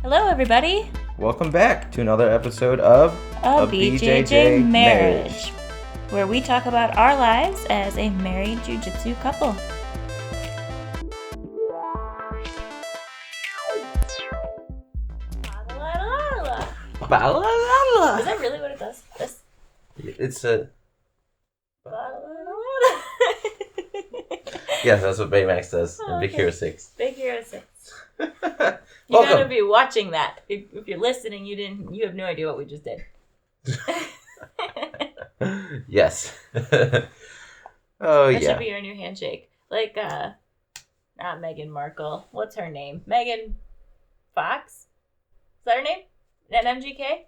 Hello, everybody. Welcome back to another episode of A BJJ Marriage, where we talk about our lives as a married jiu-jitsu couple. Is that really what it does? This? It's a... Yes, that's what Baymax does in Big Hero 6. Big Hero 6. You gotta be watching that. If you're listening, you have no idea what we just did. Yes. That should be our new handshake. Like, not Meghan Markle. What's her name? Megan Fox? Is that her name? At MGK?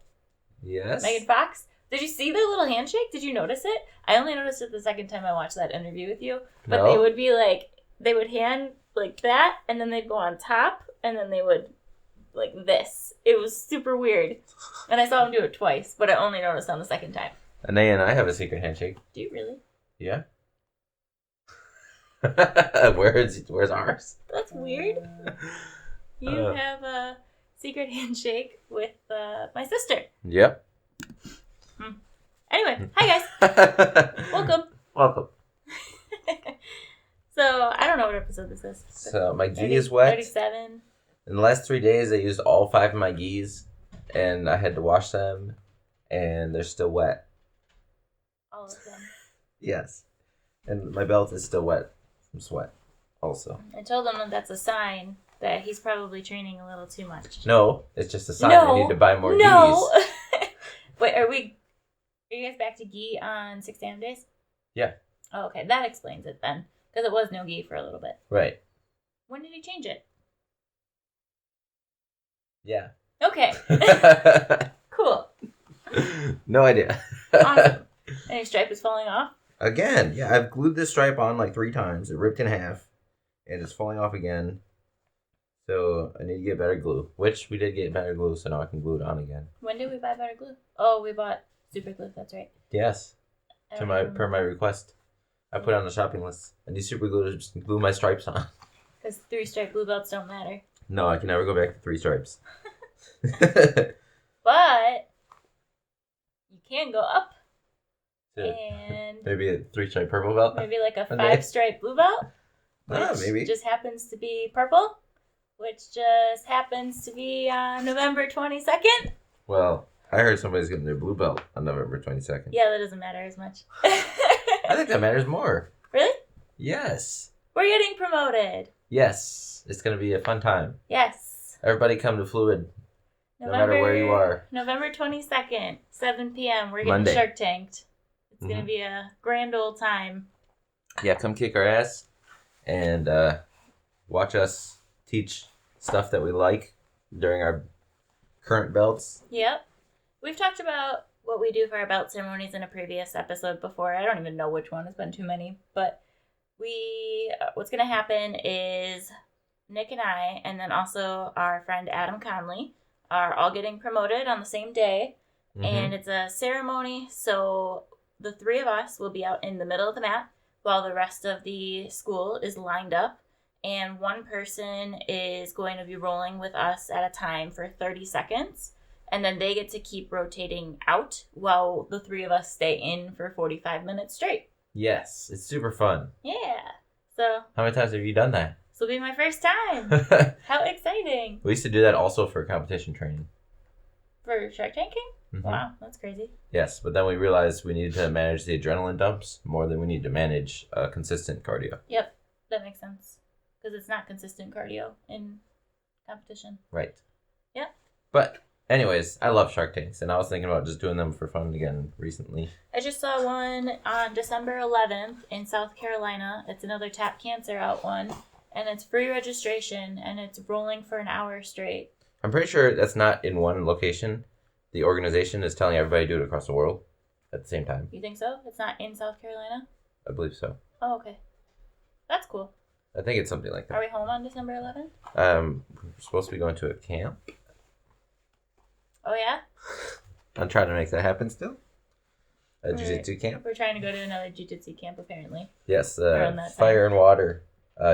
Yes. Megan Fox? Did you see their little handshake? Did you notice it? I only noticed it the second time I watched that interview with you. But No. They would be like, they would hand like that, and then they'd go on top, and then they would like this. It was super weird. And I saw them do it twice, but I only noticed on the second time. Anaya and I have a secret handshake. Do you really? Yeah. Where's ours? That's weird. You have a secret handshake with my sister. Yep. Anyway, hi guys. Welcome. So, I don't know what episode this is. So, my gi is wet. 37. In the last 3 days, I used all 5 of my gis, and I had to wash them, and they're still wet. All of them. Yes. And my belt is still wet from sweat, also. I told him that that's a sign that he's probably training a little too much. No, it's just a sign. I need to buy more gis. Wait, are you guys back to gi on 6 a.m. days? Yeah. Oh, okay. That explains it then. Because it was no gi for a little bit. Right. When did he change it? Yeah. Okay. Cool. No idea. Awesome. Any stripe is falling off? Again, yeah, I've glued this stripe on like 3 times. It ripped in half, and it's falling off again. So I need to get better glue, which we did get better glue, so now I can glue it on again. When did we buy better glue? Oh, we bought super glue. That's right. Yes. Per my request. I put on the shopping list. I need super glue to just glue my stripes on. Because 3-stripe blue belts don't matter. No, I can never go back to 3 stripes. But you can go up. And maybe a 3-stripe purple belt? Maybe like a 5-stripe blue belt. Which maybe. just happens to be purple. Which just happens to be on November 22nd. Well, I heard somebody's getting their blue belt on November 22nd. Yeah, that doesn't matter as much. I think that matters more. Really? Yes. We're getting promoted. Yes. It's going to be a fun time. Yes. Everybody come to Fluid. No matter where you are. November 22nd, 7 p.m. We're getting Monday. Shark Tanked. It's going to be a grand old time. Yeah, come kick our ass and watch us teach stuff that we like during our current belts. Yep. We've talked about what we do for our belt ceremonies in a previous episode before. I don't even know which one. It's been too many. But what's going to happen is Nick and I, and then also our friend Adam Conley, are all getting promoted on the same day. Mm-hmm. And it's a ceremony, so the 3 of us will be out in the middle of the mat while the rest of the school is lined up. And one person is going to be rolling with us at a time for 30 seconds. And then they get to keep rotating out while the 3 of us stay in for 45 minutes straight. Yes, it's super fun. Yeah. So how many times have you done that? This will be my first time. How exciting. We used to do that also for competition training. For Shark Tanking? Mm-hmm. Wow, that's crazy. Yes, but then we realized we needed to manage the adrenaline dumps more than we need to manage consistent cardio. Yep, that makes sense. Because it's not consistent cardio in competition. Right. Yep. But anyways, I love Shark Tanks, and I was thinking about just doing them for fun again recently. I just saw one on December 11th in South Carolina. It's another Tap Cancer Out one, and it's free registration, and it's rolling for an hour straight. I'm pretty sure that's not in one location. The organization is telling everybody to do it across the world at the same time. You think so? It's not in South Carolina? I believe so. Oh, okay. That's cool. I think it's something like that. Are we home on December 11th? We're supposed to be going to a camp. Oh, yeah? I'm trying to make that happen still. A jiu-jitsu camp. We're trying to go to another jiu-jitsu camp, apparently. Yes, Fire and Water.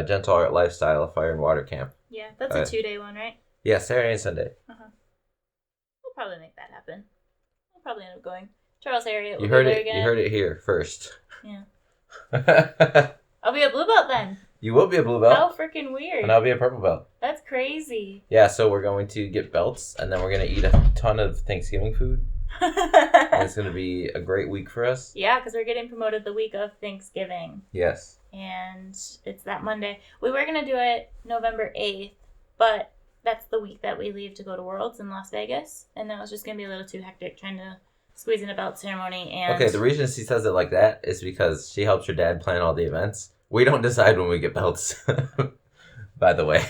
Gentle Art Lifestyle Fire and Water Camp. Yeah, that's a 2-day one, right? Yeah, Saturday and Sunday. Uh-huh. happen. I'll probably end up going. Charles area. You heard it. Again. You heard it here first. Yeah. I'll be a blue belt then. You will be a blue belt. How freaking weird. And I'll be a purple belt. That's crazy. Yeah, so we're going to get belts, and then we're going to eat a ton of Thanksgiving food. And it's going to be a great week for us. Yeah, because we're getting promoted the week of Thanksgiving. Yes. And it's that Monday. We were going to do it November 8th, but that's the week that we leave to go to Worlds in Las Vegas. And that was just going to be a little too hectic trying to squeeze in a belt ceremony. And okay, the reason she says it like that is because she helps her dad plan all the events. We don't decide when we get belts, by the way.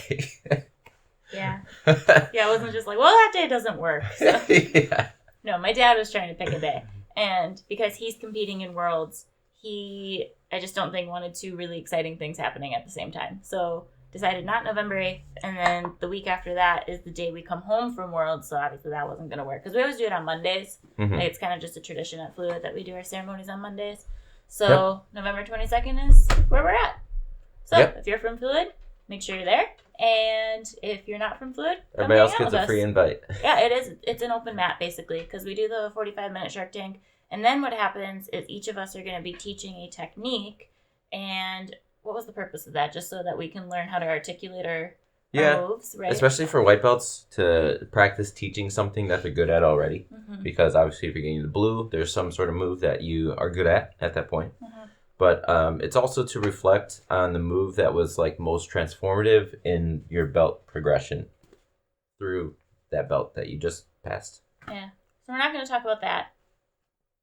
Yeah. Yeah, it wasn't just like, well, that day doesn't work. So. Yeah. No, my dad was trying to pick a day. And because he's competing in Worlds, I just don't think wanted two really exciting things happening at the same time. So decided not November 8th. And then the week after that is the day we come home from Worlds. So obviously that wasn't going to work. Because we always do it on Mondays. Mm-hmm. Like, it's kind of just a tradition at Fluid that we do our ceremonies on Mondays. So November 22nd is where we're at. So if you're from Fluid, make sure you're there. And if you're not from Fluid, everybody else gets a free invite. Yeah, it is. It's an open mat, basically, because we do the 45-minute Shark Tank. And then what happens is each of us are going to be teaching a technique. And what was the purpose of that? Just so that we can learn how to articulate our moves, right? Especially for white belts, to practice teaching something that they're good at already. Mm-hmm. Because obviously if you're getting the blue, there's some sort of move that you are good at that point. Mm-hmm. But it's also to reflect on the move that was like most transformative in your belt progression through that belt that you just passed. Yeah. So we're not going to talk about that.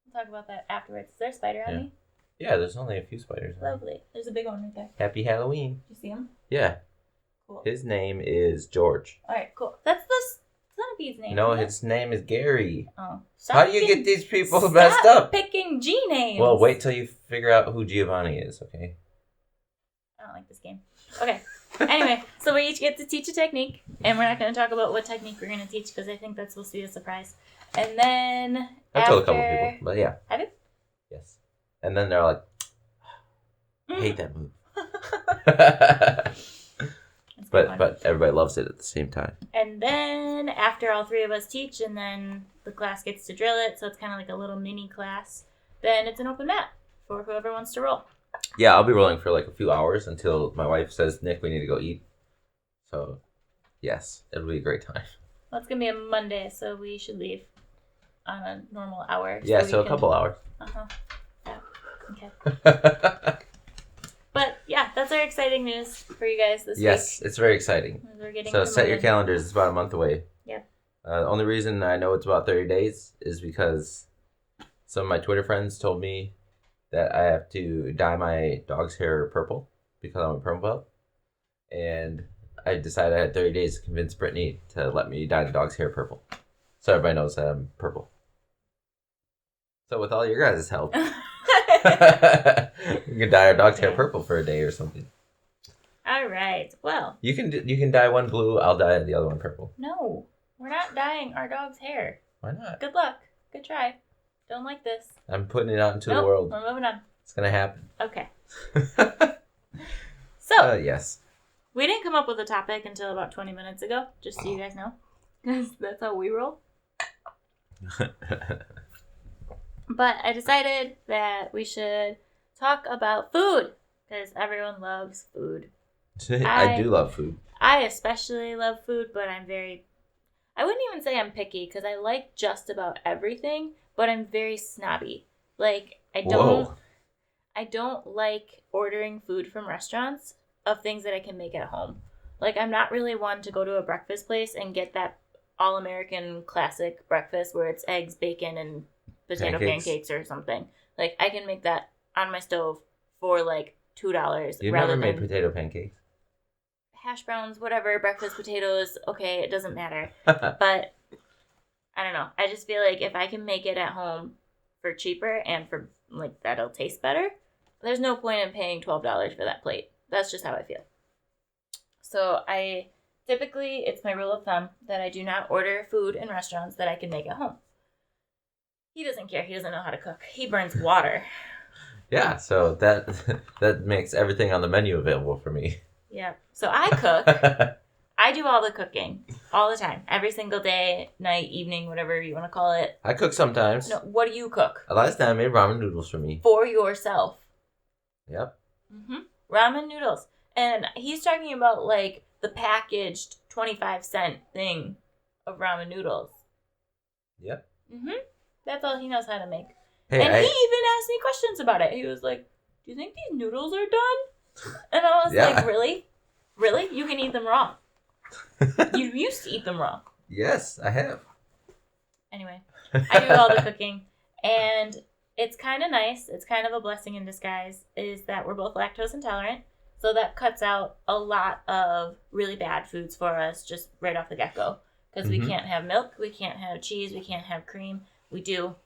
We'll talk about that afterwards. Is there a spider on me? Yeah, there's only a few spiders. Lovely. There's a big one right there. Happy Halloween. Did you see him? Yeah. Cool. His name is George. All right, cool. That's the centipede's name. No, his name is Gary. Oh. How do you get these people messed up? Picking G names. Well, wait till you figure out who Giovanni is, okay? I don't like this game. Okay. Anyway, so we each get to teach a technique, and we're not going to talk about what technique we're going to teach because I think that's supposed to be a surprise. And then I told a couple people, but yeah. Have you? Yes. And then they're like, I hate that move. But everybody loves it at the same time. And then after all three of us teach, and then the class gets to drill it, so it's kind of like a little mini class, then it's an open mat for whoever wants to roll. Yeah, I'll be rolling for like a few hours until my wife says, Nick, we need to go eat. So, yes, it'll be a great time. Well, it's going to be a Monday, so we should leave on a normal hour. Yeah, so a couple hours. Uh-huh. Yeah, okay. But, yeah, that's our exciting news for you guys this week. Yes, it's very exciting. We're getting so set your calendars. It's about a month away. Yeah. The only reason I know it's about 30 days is because some of my Twitter friends told me that I have to dye my dog's hair purple because I'm a purple belt. And I decided I had 30 days to convince Brittany to let me dye the dog's hair purple. So everybody knows that I'm purple. So with all your guys' help... you can dye our dog's hair purple for a day or something. All right. Well, you can dye one blue. I'll dye the other one purple. No, we're not dyeing our dog's hair. Why not? Good luck. Good try. Don't like this. I'm putting it out into the world. We're moving on. It's gonna happen. Okay. So yes. We didn't come up with a topic until about 20 minutes ago. Just so you guys know, because that's how we roll. But I decided that we should talk about food, because everyone loves food. I do love food. I especially love food, but I wouldn't even say I'm picky, because I like just about everything, but I'm very snobby. Like, I don't like ordering food from restaurants of things that I can make at home. Like, I'm not really one to go to a breakfast place and get that all-American classic breakfast where it's eggs, bacon, and potato pancakes or something. Like, I can make that on my stove for like $2. You've never made potato pancakes? Hash browns, whatever, breakfast potatoes, okay, it doesn't matter. But I don't know. I just feel like if I can make it at home for cheaper and for like that'll taste better, there's no point in paying $12 for that plate. That's just how I feel. So typically it's my rule of thumb that I do not order food in restaurants that I can make at home. He doesn't care. He doesn't know how to cook. He burns water. Yeah, so that makes everything on the menu available for me. Yeah. So I cook. I do all the cooking. All the time. Every single day, night, evening, whatever you want to call it. I cook sometimes. No, what do you cook? Last time I made ramen noodles for me. For yourself. Yep. Ramen noodles. And he's talking about, like, the packaged 25-cent thing of ramen noodles. Yep. That's all he knows how to make. Hey, and he even asked me questions about it. He was like, do you think these noodles are done? And I was like, really? Really? You can eat them raw. You used to eat them raw. Yes, I have. Anyway, I do all the cooking. And it's kind of nice. It's kind of a blessing in disguise is that we're both lactose intolerant. So that cuts out a lot of really bad foods for us just right off the get-go. Because we can't have milk, we can't have cheese, we can't have cream. We do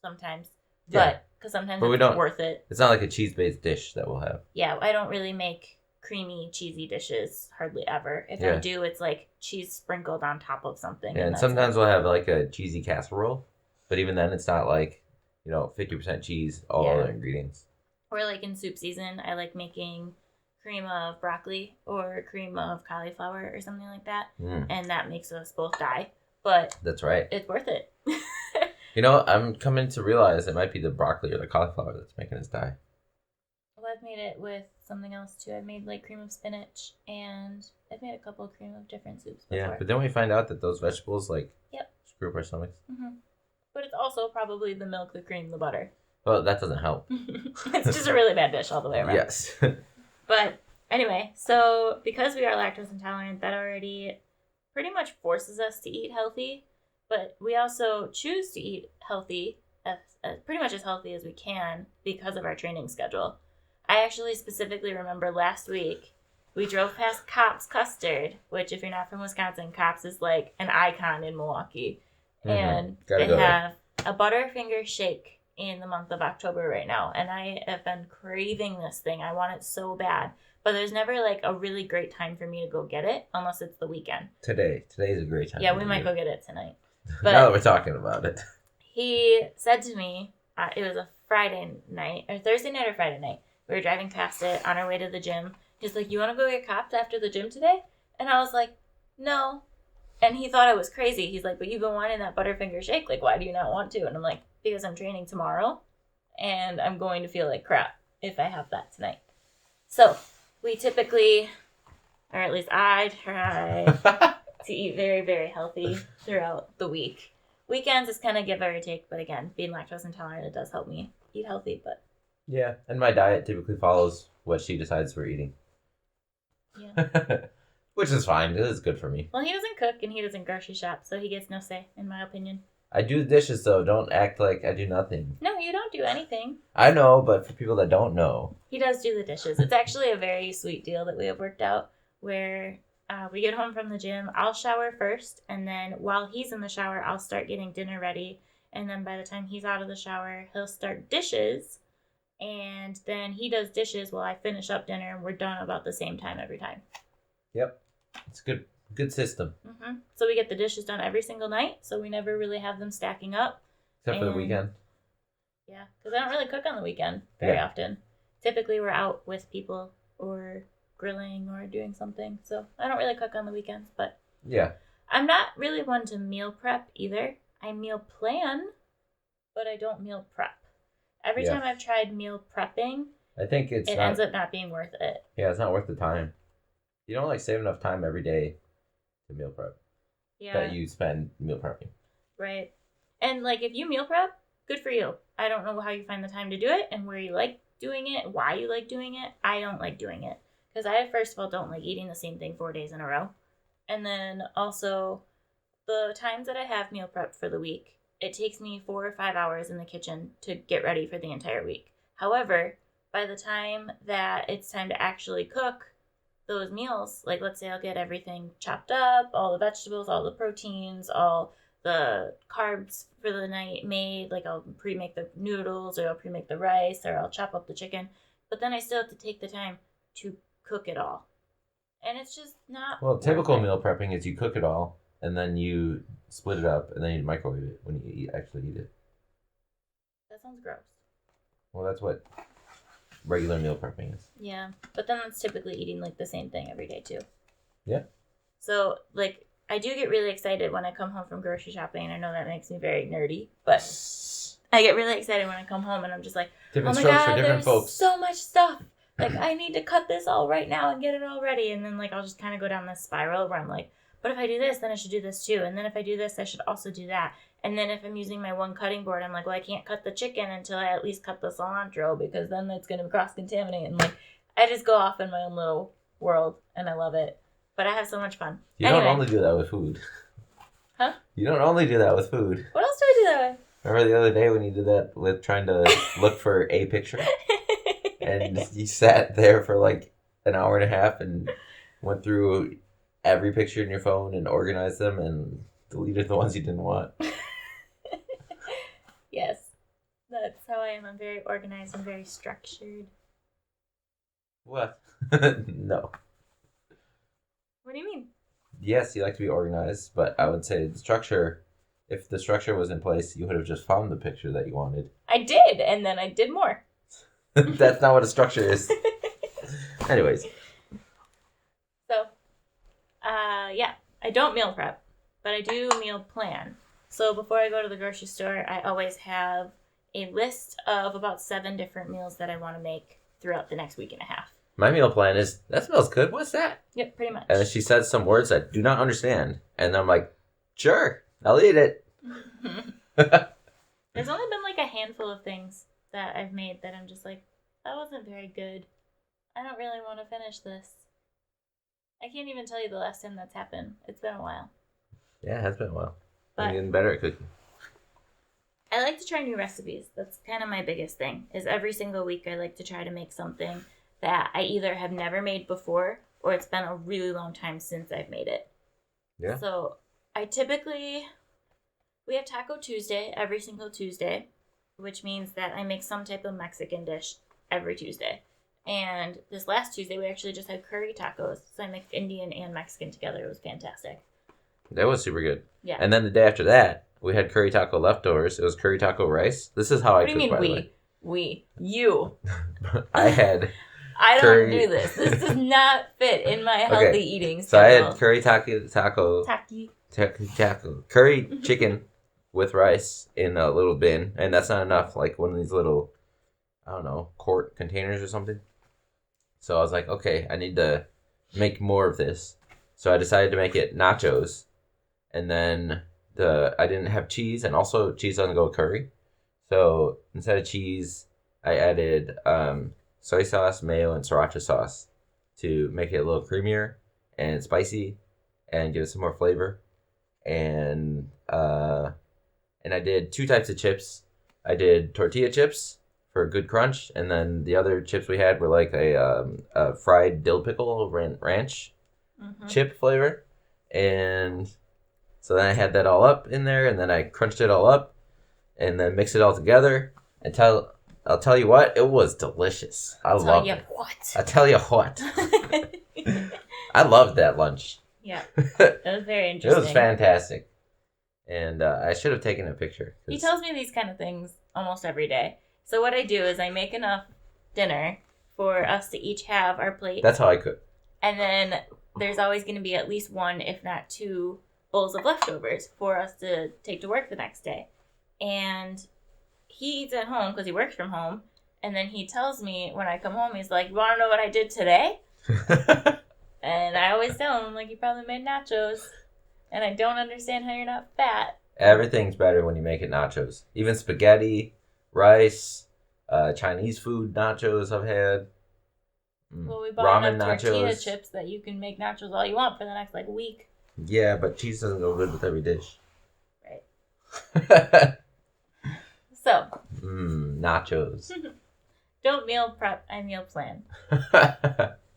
sometimes. But because sometimes it's not worth it. It's not like a cheese-based dish that we'll have. Yeah, I don't really make creamy, cheesy dishes hardly ever. If I do, it's like cheese sprinkled on top of something. Yeah, and sometimes we'll have like a cheesy casserole. But even then, it's not like, 50% cheese, all other ingredients. Or like in soup season, I like making cream of broccoli or cream of cauliflower or something like that. And that makes us both die. But that's right. It's worth it. I'm coming to realize it might be the broccoli or the cauliflower that's making us die. Well, I've made it with something else too. I've made like cream of spinach and I've made a couple of cream of different soups before. Yeah, but then we find out that those vegetables screw up our stomachs. But it's also probably the milk, the cream, the butter. Well, that doesn't help. It's just a really bad dish all the way around. Yes. But anyway, so because we are lactose intolerant, that already pretty much forces us to eat healthy. But we also choose to eat healthy, pretty much as healthy as we can because of our training schedule. I actually specifically remember last week, we drove past Kopp's Custard, which if you're not from Wisconsin, Kopp's is like an icon in Milwaukee. And they have a Butterfinger shake in the month of October right now. And I have been craving this thing. I want it so bad. But there's never like a really great time for me to go get it unless it's the weekend. Today's a great time. Yeah, we might go get it tonight. But now that we're talking about it. He said to me, it was a Friday night, or Thursday night or Friday night. We were driving past it on our way to the gym. He's like, you want to go get Kopp's after the gym today? And I was like, no. And he thought I was crazy. He's like, but you've been wanting that Butterfinger shake. Like, why do you not want to? And I'm like, because I'm training tomorrow, and I'm going to feel like crap if I have that tonight. So we typically, or at least I try to eat very, very healthy throughout the week. Weekends is kind of give or take, but again, being lactose intolerant, it does help me eat healthy. But yeah, and my diet typically follows what she decides we're eating. Yeah. Which is fine. It is good for me. Well, he doesn't cook and he doesn't grocery shop, so he gets no say, in my opinion. I do the dishes, though. Don't act like I do nothing. No, you don't do anything. I know, but for people that don't know. He does do the dishes. It's actually a very sweet deal that we have worked out where we get home from the gym. I'll shower first, and then while he's in the shower, I'll start getting dinner ready. And then by the time he's out of the shower, he'll start dishes. And then he does dishes while I finish up dinner, and we're done about the same time every time. Yep. It's a good system. So we get the dishes done every single night, so we never really have them stacking up. Except for the weekend. Yeah, because I don't really cook on the weekend very often. Typically, we're out with people or grilling or doing something, so I don't really cook on the weekends. But yeah, I'm not really one to meal prep either. I meal plan, but I don't meal prep. Every time I've tried meal prepping, I think it ends up not being worth it. Yeah, it's not worth the time. You don't save enough time every day to meal prep. Yeah. That you spend meal prepping. Right. And if you meal prep, good for you. I don't know how you find the time to do it and where you like doing it, why you like doing it. I don't like doing it because I, first of all, don't like eating the same thing 4 days in a row. And then also the times that I have meal prep for the week, it takes me 4 or 5 hours in the kitchen to get ready for the entire week. However, by the time that it's time to actually cook those meals, let's say I'll get everything chopped up, all the vegetables, all the proteins, all the carbs for the night made, I'll pre-make the noodles or I'll pre-make the rice or I'll chop up the chicken, but then I still have to take the time to cook it all. And it's just not typical meal prepping is you cook it all and then you split it up and then you microwave it when you actually eat it. That sounds gross. Well, that's what regular meal prepping is. Yeah, but then that's typically eating the same thing every day too. Yeah. So I do get really excited when I come home from grocery shopping. I know that makes me very nerdy, but I get really excited when I come home and I'm just like, Different oh my strokes for God, different there's folks. so much stuff. Like, I need to cut this all right now and get it all ready. And then, like, I'll just kind of go down this spiral where I'm like, but if I do this, then I should do this too. And then if I do this, I should also do that. And then if I'm using my one cutting board, I'm like, well, I can't cut the chicken until I at least cut the cilantro because then it's going to cross-contaminate. And, like, I just go off in my own little world, and I love it. But I have so much fun. You don't only do that with food. Huh? You don't only do that with food. What else do I do that way? Remember the other day when you did that with trying to look for a picture? And you sat there for like an hour and a half and went through every picture in your phone and organized them and deleted the ones you didn't want. Yes. That's how I am. I'm very organized and very structured. What? No. What do you mean? Yes, you like to be organized, but I would say the structure, if the structure was in place, you would have just found the picture that you wanted. I did, and then I did more. That's not what a structure is. Anyways. So, yeah, I don't meal prep, but I do meal plan. So before I go to the grocery store, I always have a list of about 7 different meals that I want to make throughout the next week and a half. My meal plan is, that smells good. What's that? Yep, pretty much. And then she says some words I do not understand. And I'm like, sure, I'll eat it. There's only been like a handful of things that I've made that I'm just like, that wasn't very good. I don't really want to finish this. I can't even tell you the last time that's happened. It's been a while. Yeah, it has been a while. But I'm getting better at cooking. I like to try new recipes. That's kind of my biggest thing, is every single week I like to try to make something that I either have never made before or it's been a really long time since I've made it. Yeah. So we have Taco Tuesday every single Tuesday, which means that I make some type of Mexican dish every Tuesday. And this last Tuesday, we actually just had curry tacos. So I mixed Indian and Mexican together. It was fantastic. That was super good. Yeah. And then the day after that, we had curry taco leftovers. It was curry taco rice. This is how I cook, by the way. What do you mean we? You. I had... I don't curry... do this. This does not fit in my healthy eating schedule. So I had curry taco. Curry chicken with rice in a little bin. And that's not enough. Like one of these little, I don't know, quart containers or something. So I was like, okay, I need to make more of this. So I decided to make it nachos. And then I didn't have cheese. And also cheese doesn't go with curry. So instead of cheese, I added... soy sauce, mayo, and sriracha sauce to make it a little creamier and spicy and give it some more flavor. And I did 2 types of chips. I did tortilla chips for a good crunch, and then the other chips we had were like a fried dill pickle ranch chip flavor. And so then I had that all up in there, and then I crunched it all up and then mixed it all together until... I'll tell you what, it was delicious. I loved it. I tell you what. I loved that lunch. Yeah, it was very interesting. It was fantastic. And I should have taken a picture. He tells me these kind of things almost every day. So what I do is I make enough dinner for us to each have our plate. That's how I cook. And then there's always going to be at least 1, if not 2, bowls of leftovers for us to take to work the next day. And... he eats at home because he works from home, and then he tells me when I come home, he's like, you want to know what I did today? And I always tell him, like, you probably made nachos, and I don't understand how you're not fat. Everything's better when you make it nachos. Even spaghetti, rice, Chinese food nachos I've had. Well, we bought ramen enough tortilla nachos. chips that you can make nachos all you want for the next, like, week. Yeah, but cheese doesn't go good with every dish. Right. So. Nachos. Don't meal prep, I meal plan.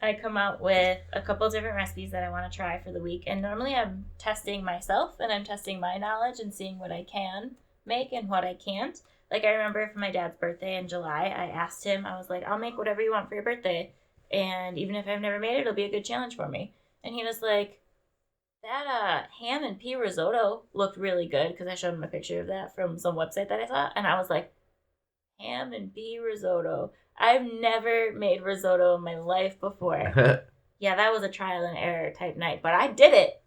I come out with a couple different recipes that I want to try for the week. And normally I'm testing myself and I'm testing my knowledge and seeing what I can make and what I can't. Like I remember for my dad's birthday in July, I asked him, I was like, I'll make whatever you want for your birthday. And even if I've never made it, it'll be a good challenge for me. And he was like, that ham and pea risotto looked really good because I showed him a picture of that from some website that I saw. And I was like, ham and pea risotto. I've never made risotto in my life before. Yeah, that was a trial and error type night, but I did it.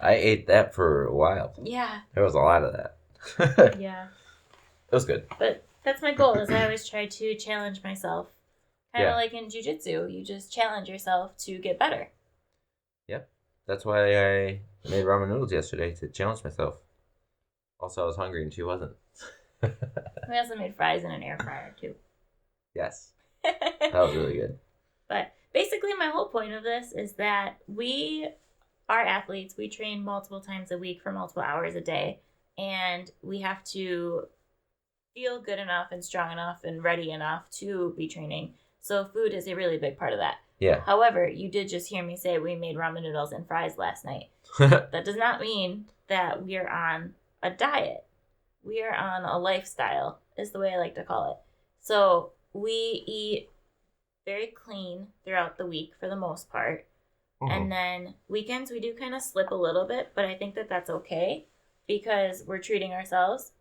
I ate that for a while. Yeah. There was a lot of that. Yeah. It was good. But that's my goal, is I always try to challenge myself. Kind of Yeah. like in jiu-jitsu. You just challenge yourself to get better. Yep. That's why I made ramen noodles yesterday, to challenge myself. Also, I was hungry and she wasn't. We also made fries in an air fryer, too. Yes. That was really good. But basically, my whole point of this is that we are athletes. We train multiple times a week for multiple hours a day. And we have to feel good enough and strong enough and ready enough to be training. So food is a really big part of that. Yeah. However, you did just hear me say we made ramen noodles and fries last night. That does not mean that we are on a diet. We are on a lifestyle, is the way I like to call it. So we eat very clean throughout the week for the most part. And then weekends we do kind of slip a little bit, but I think that that's okay because we're treating ourselves.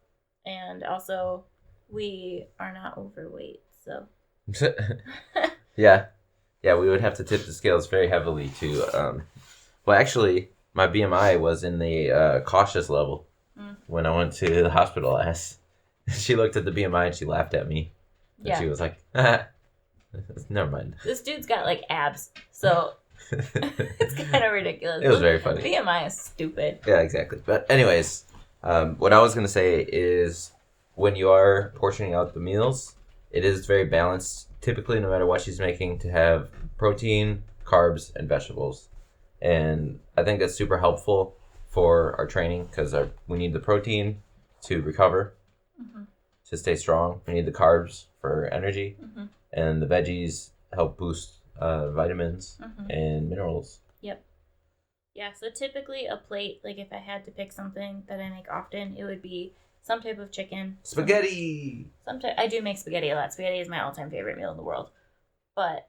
And also we are not overweight, so. Yeah. Yeah, we would have to tip the scales very heavily to, well, actually, my BMI was in the cautious level when I went to the hospital last. She looked at the BMI and she laughed at me. And she was like, never mind. This dude's got, like, abs, so it's kind of ridiculous. It was very funny. BMI is stupid. Yeah, exactly. But anyways, what I was going to say is when you are portioning out the meals, it is very balanced, typically, no matter what she's making, to have protein, carbs, and vegetables. And I think that's super helpful for our training because we need the protein to recover, to stay strong. We need the carbs for energy. And the veggies help boost vitamins and minerals. Yep. Yeah, so typically a plate, like if I had to pick something that I make often, it would be some type of chicken. Spaghetti! I do make spaghetti a lot. Spaghetti is my all-time favorite meal in the world. But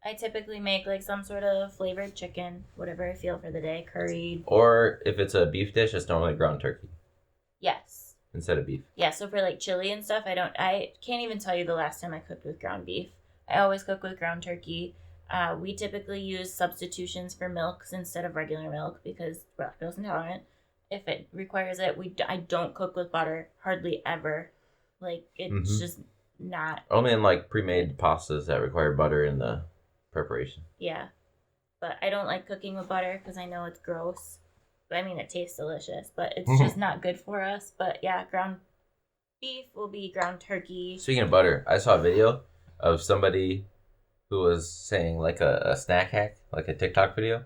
I typically make like some sort of flavored chicken, whatever I feel for the day, curried. Or if it's a beef dish, it's normally ground turkey. Yes. Instead of beef. Yeah, so for like chili and stuff, I can't even tell you the last time I cooked with ground beef. I always cook with ground turkey. We typically use substitutions for milks instead of regular milk because we're lactose intolerant. If it requires it, I don't cook with butter hardly ever. Like, it's just not. Only in like pre-made pastas that require butter in the preparation. Yeah. But I don't like cooking with butter because I know it's gross. I mean, it tastes delicious, but it's just not good for us. But yeah, ground beef will be ground turkey. Speaking of butter, I saw a video of somebody who was saying like a snack hack, like a TikTok video.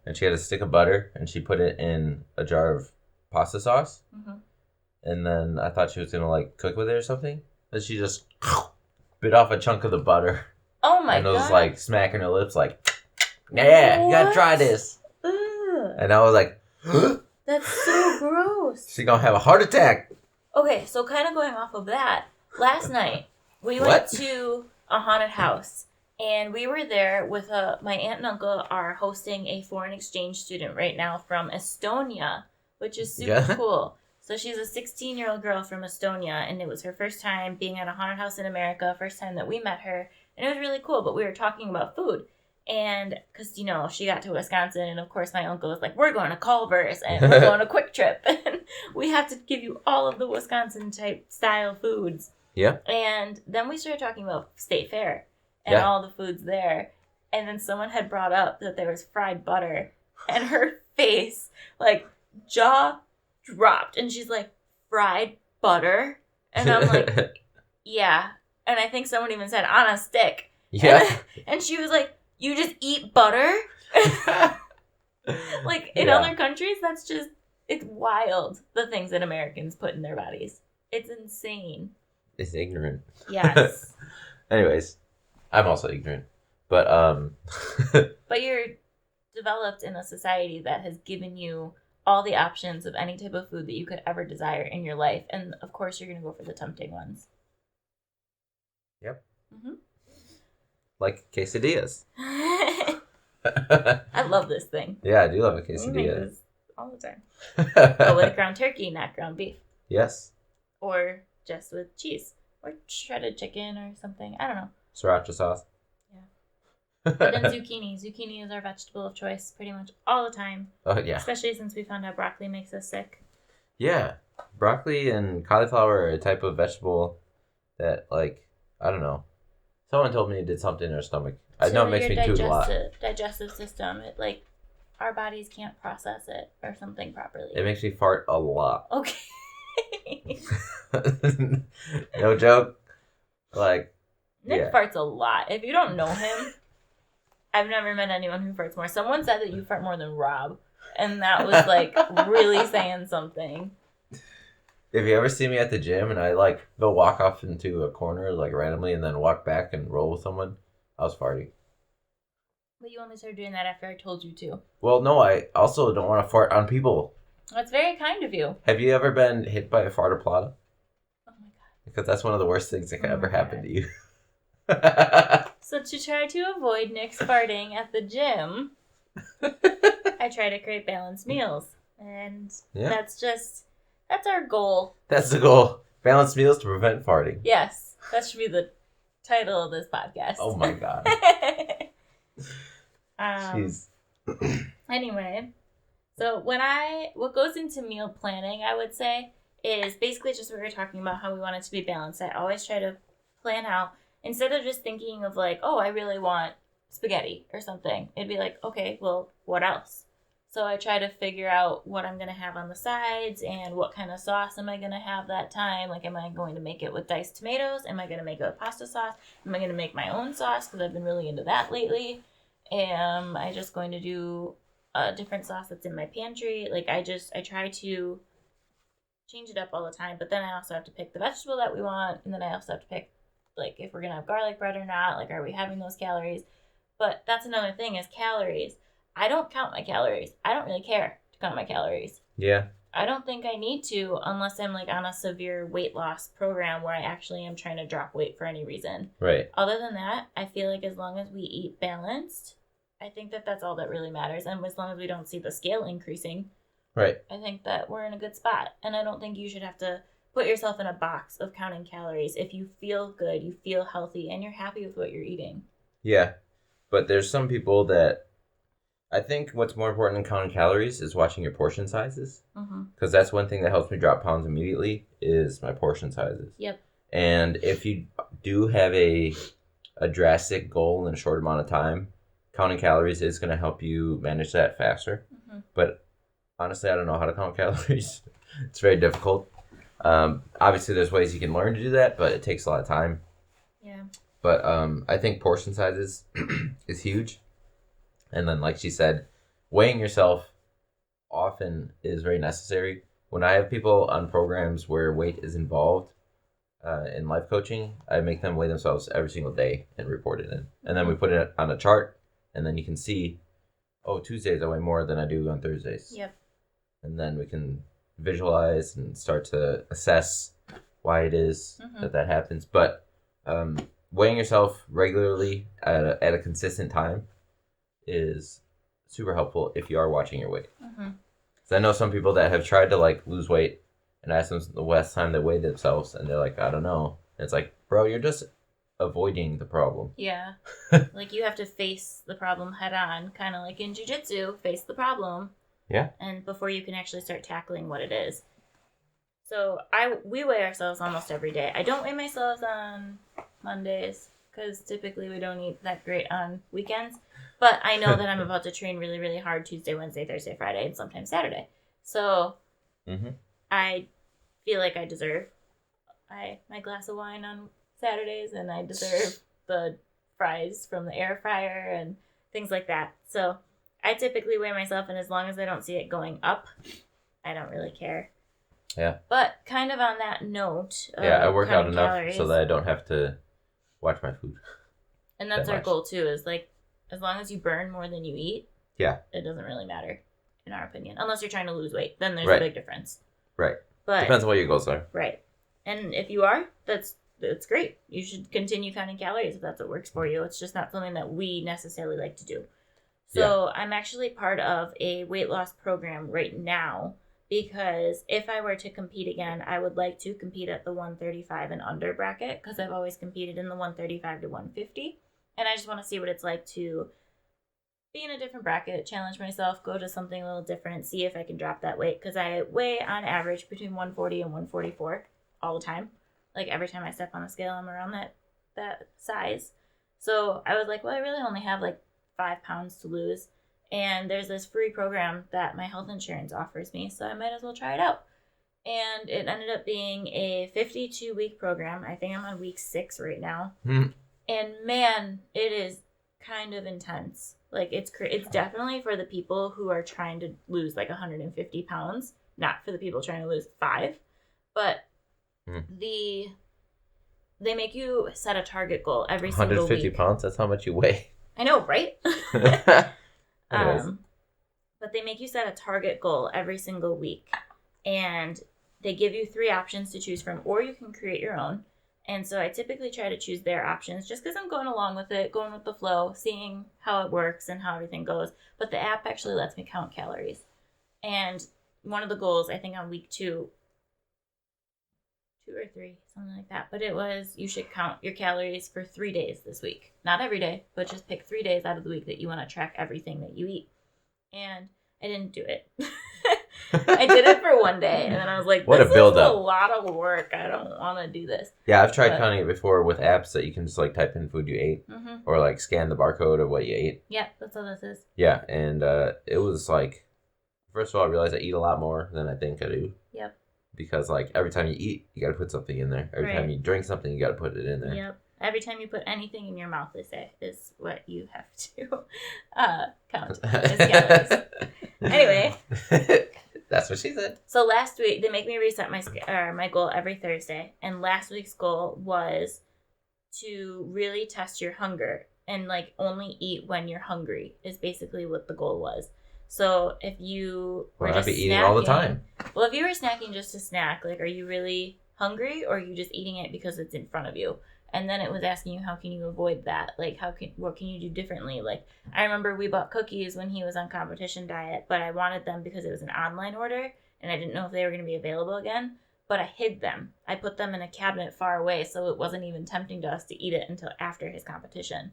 And she had a stick of butter and she put it in a jar of pasta sauce. And then I thought she was going to like cook with it or something. But she just bit off a chunk of the butter. Oh my god. And it was like smacking her lips like, yeah, you gotta try this. Ugh. And I was like, that's so gross. She's gonna have a heart attack. Okay, so kind of going off of that, last night we went to a haunted house. And we were there with my aunt and uncle are hosting a foreign exchange student right now from Estonia, which is super cool. So she's a 16-year-old girl from Estonia, and it was her first time being at a haunted house in America, first time that we met her. And it was really cool, but we were talking about food. And because, you know, she got to Wisconsin, and of course my uncle was like, we're going to Culver's, and we're going to Quick Trip. And we have to give you all of the Wisconsin-type style foods. Yeah. And then we started talking about State Fair. And all the foods there. And then someone had brought up that there was fried butter. And her face, like, jaw dropped. And she's like, fried butter? And I'm like, yeah. And I think someone even said, on a stick. Yeah. And she was like, you just eat butter? Like, in other countries, that's just, it's wild, the things that Americans put in their bodies. It's insane. It's ignorant. Yes. Anyways. I'm also ignorant, but But you're developed in a society that has given you all the options of any type of food that you could ever desire in your life, and of course you're gonna go for the tempting ones. Yep. Like quesadillas. I love this thing. Yeah, I do love a We make quesadilla. this all the time. But with ground turkey, not ground beef, Yes. or just with cheese, or shredded chicken, or something. I don't know. Sriracha sauce. Yeah. And then zucchini. Zucchini is our vegetable of choice pretty much all the time. Oh, yeah. Especially since we found out broccoli makes us sick. Yeah. Broccoli and cauliflower are a type of vegetable that, like, I don't know. Someone told me it did something in their stomach. I know it makes me toot a lot. Digestive system. It, like, our bodies can't process it or something properly. It makes me fart a lot. Okay. No joke. Like, Nick farts a lot. If you don't know him, I've never met anyone who farts more. Someone said that you fart more than Rob, and that was like really saying something. If you ever see me at the gym and I like go walk off into a corner like randomly and then walk back and roll with someone, I was farting. But you only started doing that after I told you to. Well, no, I also don't want to fart on people. That's very kind of you. Have you ever been hit by a fartaplata? Oh my god. Because that's one of the worst things that could ever happen to you. So to try to avoid Nick's farting at the gym, I try to create balanced meals. And that's our goal. That's the goal. Balanced meals to prevent farting. Yes. That should be the title of this podcast. Oh my god. Jeez. Anyway, so what goes into meal planning, I would say, is basically just what we were talking about, how we want it to be balanced. I always try to plan out, instead of just thinking of like, oh, I really want spaghetti or something. It'd be like, okay, well, what else? So I try to figure out what I'm going to have on the sides and what kind of sauce am I going to have that time. Like, am I going to make it with diced tomatoes? Am I going to make it with pasta sauce? Am I going to make my own sauce? Because I've been really into that lately. Am I just going to do a different sauce that's in my pantry? Like, I try to change it up all the time. But then I also have to pick the vegetable that we want. And then I also have to pick, like, if we're going to have garlic bread or not. Like, are we having those calories? But that's another thing is calories. I don't count my calories. I don't really care to count my calories. Yeah. I don't think I need to unless I'm like on a severe weight loss program where I actually am trying to drop weight for any reason. Right. Other than that, I feel like as long as we eat balanced, I think that that's all that really matters. And as long as we don't see the scale increasing, right, I think that we're in a good spot. And I don't think you should have to put yourself in a box of counting calories. If you feel good, you feel healthy, and you're happy with what you're eating. Yeah. But there's some people that I think what's more important than counting calories is watching your portion sizes. Because that's one thing that helps me drop pounds immediately is my portion sizes. Yep. And if you do have a drastic goal in a short amount of time, counting calories is going to help you manage that faster. But honestly, I don't know how to count calories. It's very difficult. Obviously, there's ways you can learn to do that, but it takes a lot of time. Yeah. But I think portion sizes is huge. And then, like she said, weighing yourself often is very necessary. When I have people on programs where weight is involved in life coaching, I make them weigh themselves every single day and report it in. And then we put it on a chart, and then you can see, oh, Tuesdays I weigh more than I do on Thursdays. Yep. And then we can visualize and start to assess why it is that happens. But weighing yourself regularly at a consistent time is super helpful if you are watching your weight. So I know some people that have tried to like lose weight and ask them the last time they weighed themselves and they're like, I don't know. And it's like, bro, you're just avoiding the problem. Yeah. Like you have to face the problem head on, kind of like in jiu-jitsu, face the problem. Yeah. And before you can actually start tackling what it is. So we weigh ourselves almost every day. I don't weigh myself on Mondays because typically we don't eat that great on weekends. But I know that I'm about to train really, really hard Tuesday, Wednesday, Thursday, Friday, and sometimes Saturday. So I feel like I deserve my glass of wine on Saturdays, and I deserve the fries from the air fryer and things like that. So I typically weigh myself, and as long as I don't see it going up, I don't really care. Yeah. But kind of on that note, I work out enough calories, so that I don't have to watch my food. And that's our goal too, is like, as long as you burn more than you eat, it doesn't really matter, in our opinion. Unless you're trying to lose weight, then there's a big difference. Right. But depends on what your goals are. Right. And if you are, that's great. You should continue counting calories if that's what works for you. It's just not something that we necessarily like to do. So I'm actually part of a weight loss program right now because if I were to compete again, I would like to compete at the 135 and under bracket because I've always competed in the 135 to 150. And I just want to see what it's like to be in a different bracket, challenge myself, go to something a little different, see if I can drop that weight. Because I weigh on average between 140 and 144 all the time. Like every time I step on the scale, I'm around that size. So I was like, well, I really only have like 5 pounds to lose. And there's this free program that my health insurance offers me, so I might as well try it out. And it ended up being a 52-week program. I think I'm on week 6 right now. And man, it is kind of intense. Like it's definitely for the people who are trying to lose like 150 pounds, not for the people trying to lose 5. But they make you set a target goal every single week. 150 pounds? That's how much you weigh. I know, right? But they make you set a target goal every single week. And they give you 3 options to choose from, or you can create your own. And so I typically try to choose their options just because I'm going along with it, going with the flow, seeing how it works and how everything goes. But the app actually lets me count calories. And one of the goals, I think on week 2 or 3, something like that. But it was you should count your calories for 3 days this week. Not every day, but just pick 3 days out of the week that you want to track everything that you eat. And I didn't do it. I did it for one day, and then I was like, this is a lot of work. I don't want to do this. Yeah, I've tried counting it before with apps that you can just like type in food you ate or like scan the barcode of what you ate. Yeah, that's all this is. Yeah, and it was like, first of all, I realized I eat a lot more than I think I do. Yep. Because like every time you eat, you got to put something in there. Every time you drink something, you got to put it in there. Yep. Every time you put anything in your mouth, they say, is what you have to count as calories. Anyway. That's what she said. So last week, they make me reset my goal every Thursday. And last week's goal was to really test your hunger and like only eat when you're hungry is basically what the goal was. So if you were just be eating all the time. Well, if you were snacking just to snack, like, are you really hungry or are you just eating it because it's in front of you? And then it was asking you, how can you avoid that? Like, what can you do differently? Like, I remember we bought cookies when he was on competition diet, but I wanted them because it was an online order, and I didn't know if they were going to be available again. But I hid them. I put them in a cabinet far away, so it wasn't even tempting to us to eat it until after his competition.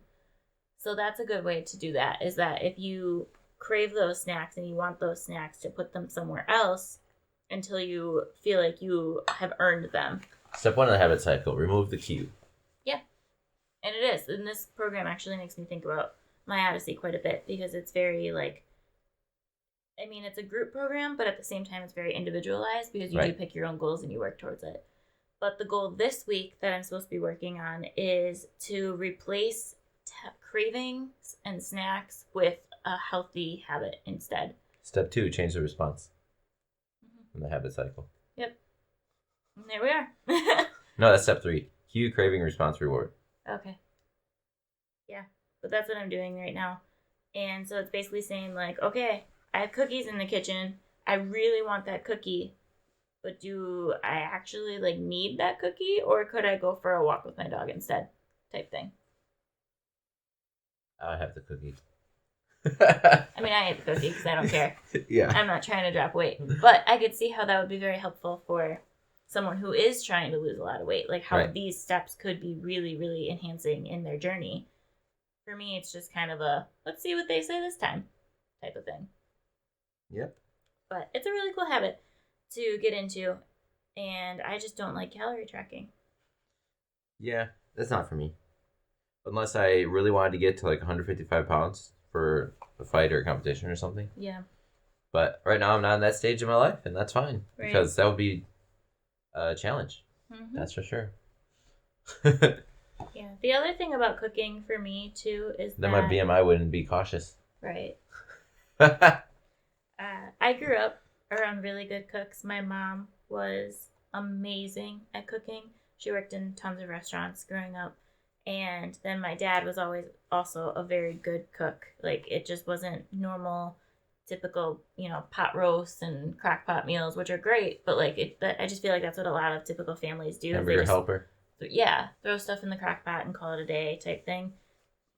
So that's a good way to do that, is that if you crave those snacks and you want those snacks, to put them somewhere else until you feel like you have earned them. Step 1 of the habit cycle, remove the cue. And it is. And this program actually makes me think about my Odyssey quite a bit because it's very like, I mean, it's a group program, but at the same time, it's very individualized because you do pick your own goals and you work towards it. But the goal this week that I'm supposed to be working on is to replace cravings and snacks with a healthy habit instead. Step 2, change the response in the habit cycle. Yep. And there we are. No, that's step 3. Cue, craving, response, reward. Okay. Yeah, but that's what I'm doing right now. And so it's basically saying like, okay, I have cookies in the kitchen. I really want that cookie, but do I actually like need that cookie, or could I go for a walk with my dog instead? Type thing. I have the cookie. I mean, I ate the cookie because I don't care. Yeah. I'm not trying to drop weight, but I could see how that would be very helpful for someone who is trying to lose a lot of weight, like how these steps could be really, really enhancing in their journey. For me, it's just kind of a, let's see what they say this time type of thing. Yep. But it's a really cool habit to get into, and I just don't like calorie tracking. Yeah, that's not for me. Unless I really wanted to get to like 155 pounds for a fight or a competition or something. Yeah. But right now I'm not in that stage of my life, and that's fine. Right. Because that would be a challenge. Mm-hmm. That's for sure. Yeah. The other thing about cooking for me too is then my BMI wouldn't be cautious. Right. I grew up around really good cooks. My mom was amazing at cooking. She worked in tons of restaurants growing up. And then my dad was always also a very good cook. Like, it just wasn't normal, typical, pot roasts and crock pot meals, which are great. But, like, I just feel like that's what a lot of typical families do. Hamburger helper. Yeah, throw stuff in the crock pot and call it a day type thing.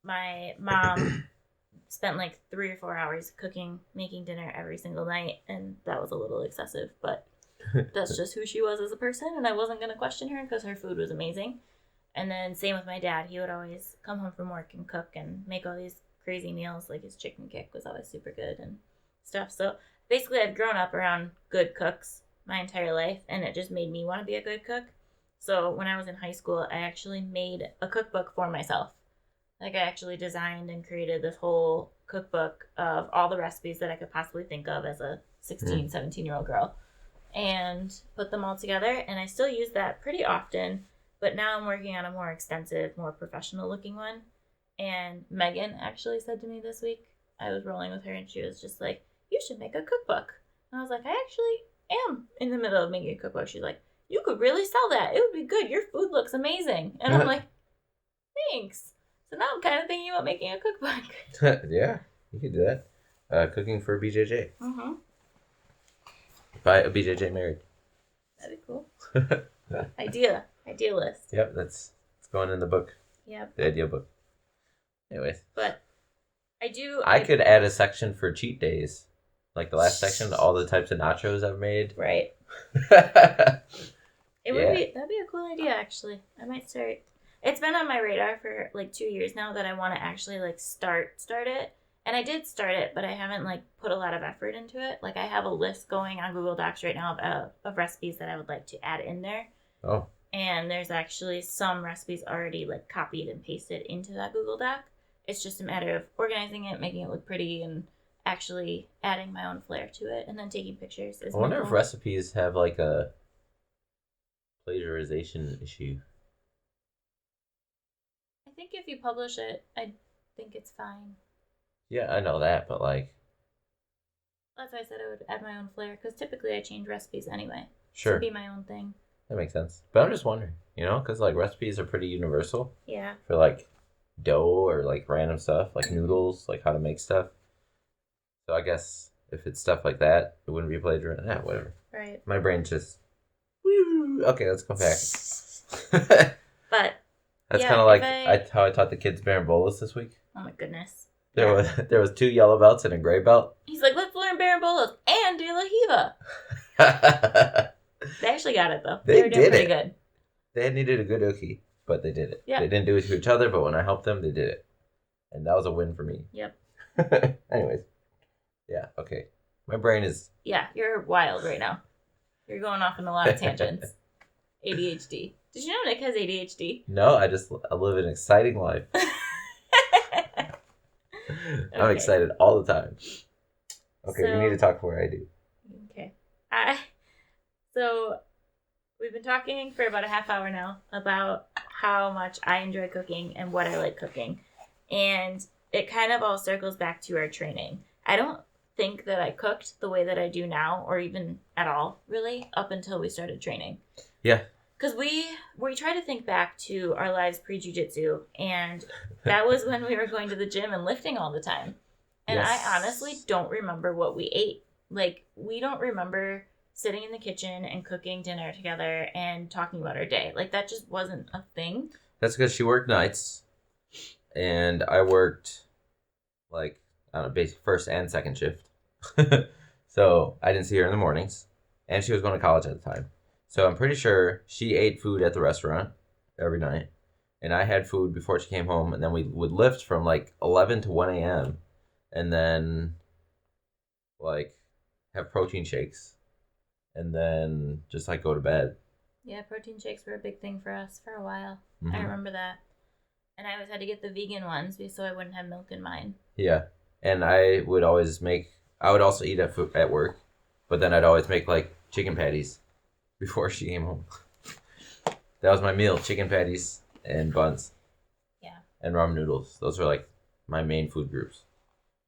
My mom spent like 3 or 4 hours cooking, making dinner every single night. And that was a little excessive. But that's just who she was as a person. And I wasn't going to question her because her food was amazing. And then same with my dad. He would always come home from work and cook and make all these crazy meals. Like his chicken kick was always super good and stuff. So basically I've grown up around good cooks my entire life, and it just made me want to be a good cook. So when I was in high school, I actually made a cookbook for myself. Like I actually designed and created this whole cookbook of all the recipes that I could possibly think of as a 16, 17-year-old girl, and put them all together. And I still use that pretty often, but now I'm working on a more extensive, more professional looking one. And Megan actually said to me this week, I was rolling with her and she was just like, you should make a cookbook. And I was like, I actually am in the middle of making a cookbook. She's like, you could really sell that. It would be good. Your food looks amazing. And I'm like, thanks. So now I'm kind of thinking about making a cookbook. Yeah, you could do that. Cooking for BJJ. Mm-hmm. Buy a BJJ married. That'd be cool. Idealist. Yep, that's going in the book. Yep. The idea book. Anyways. But I could add a section for cheat days. Like the last section, all the types of nachos I've made. Right. It would be, that'd be a cool idea, actually. I might start. It's been on my radar for like 2 years now that I want to actually like start it. And I did start it, but I haven't like put a lot of effort into it. Like I have a list going on Google Docs right now of recipes that I would like to add in there. Oh. And there's actually some recipes already like copied and pasted into that Google Doc. It's just a matter of organizing it, making it look pretty, and actually adding my own flair to it, and then taking pictures. I wonder if recipes have like a plagiarization issue. I think if you publish it, I think it's fine. Yeah, I know that, but like... That's why I said I would add my own flair, because typically I change recipes anyway. Sure. To be my own thing. That makes sense. But I'm just wondering, because like recipes are pretty universal. Yeah. For like dough or like random stuff, like noodles, like how to make stuff. So I guess if it's stuff like that, it wouldn't be plagiarized. Yeah, whatever. Right. My brain just... Woo! Okay, let's go back. But... That's kind of like how I taught the kids Barambolas this week. Oh my goodness. There was 2 yellow belts and a gray belt. He's like, let's learn Barambolas and De La Hiva. They actually got it, though. They were doing pretty good. They needed a good ookie, but they did it. Yep. They didn't do it to each other, but when I helped them, they did it. And that was a win for me. Yep. Anyways. Yeah, okay. My brain is... Yeah, you're wild right now. You're going off on a lot of tangents. ADHD. Did you know Nick has ADHD? No, I live an exciting life. I'm excited all the time. Okay, we need to talk before I do. Okay. So we've been talking for about a half hour now about how much I enjoy cooking and what I like cooking. And it kind of all circles back to our training. I don't think that I cooked the way that I do now, or even at all, really, up until we started training. Yeah. Because we try to think back to our lives pre-jiu-jitsu, and that was when we were going to the gym and lifting all the time. And yes. I honestly don't remember what we ate. Like, we don't remember sitting in the kitchen and cooking dinner together and talking about our day. Like, that just wasn't a thing. That's because she worked nights, and I worked, like, I don't know, basic first and second shift. So I didn't see her in the mornings, and she was going to college at the time. So I'm pretty sure she ate food at the restaurant every night, and I had food before she came home, and then we would lift from like 11 to 1 a.m. and then like have protein shakes, and then just like go to bed. Yeah, protein shakes were a big thing for us for a while. Mm-hmm. I remember that. And I always had to get the vegan ones so I wouldn't have milk in mine. Yeah, and I would also eat at work, but then I'd always make like chicken patties before she came home. That was my meal, chicken patties and buns. Yeah. And ramen noodles. Those are like my main food groups.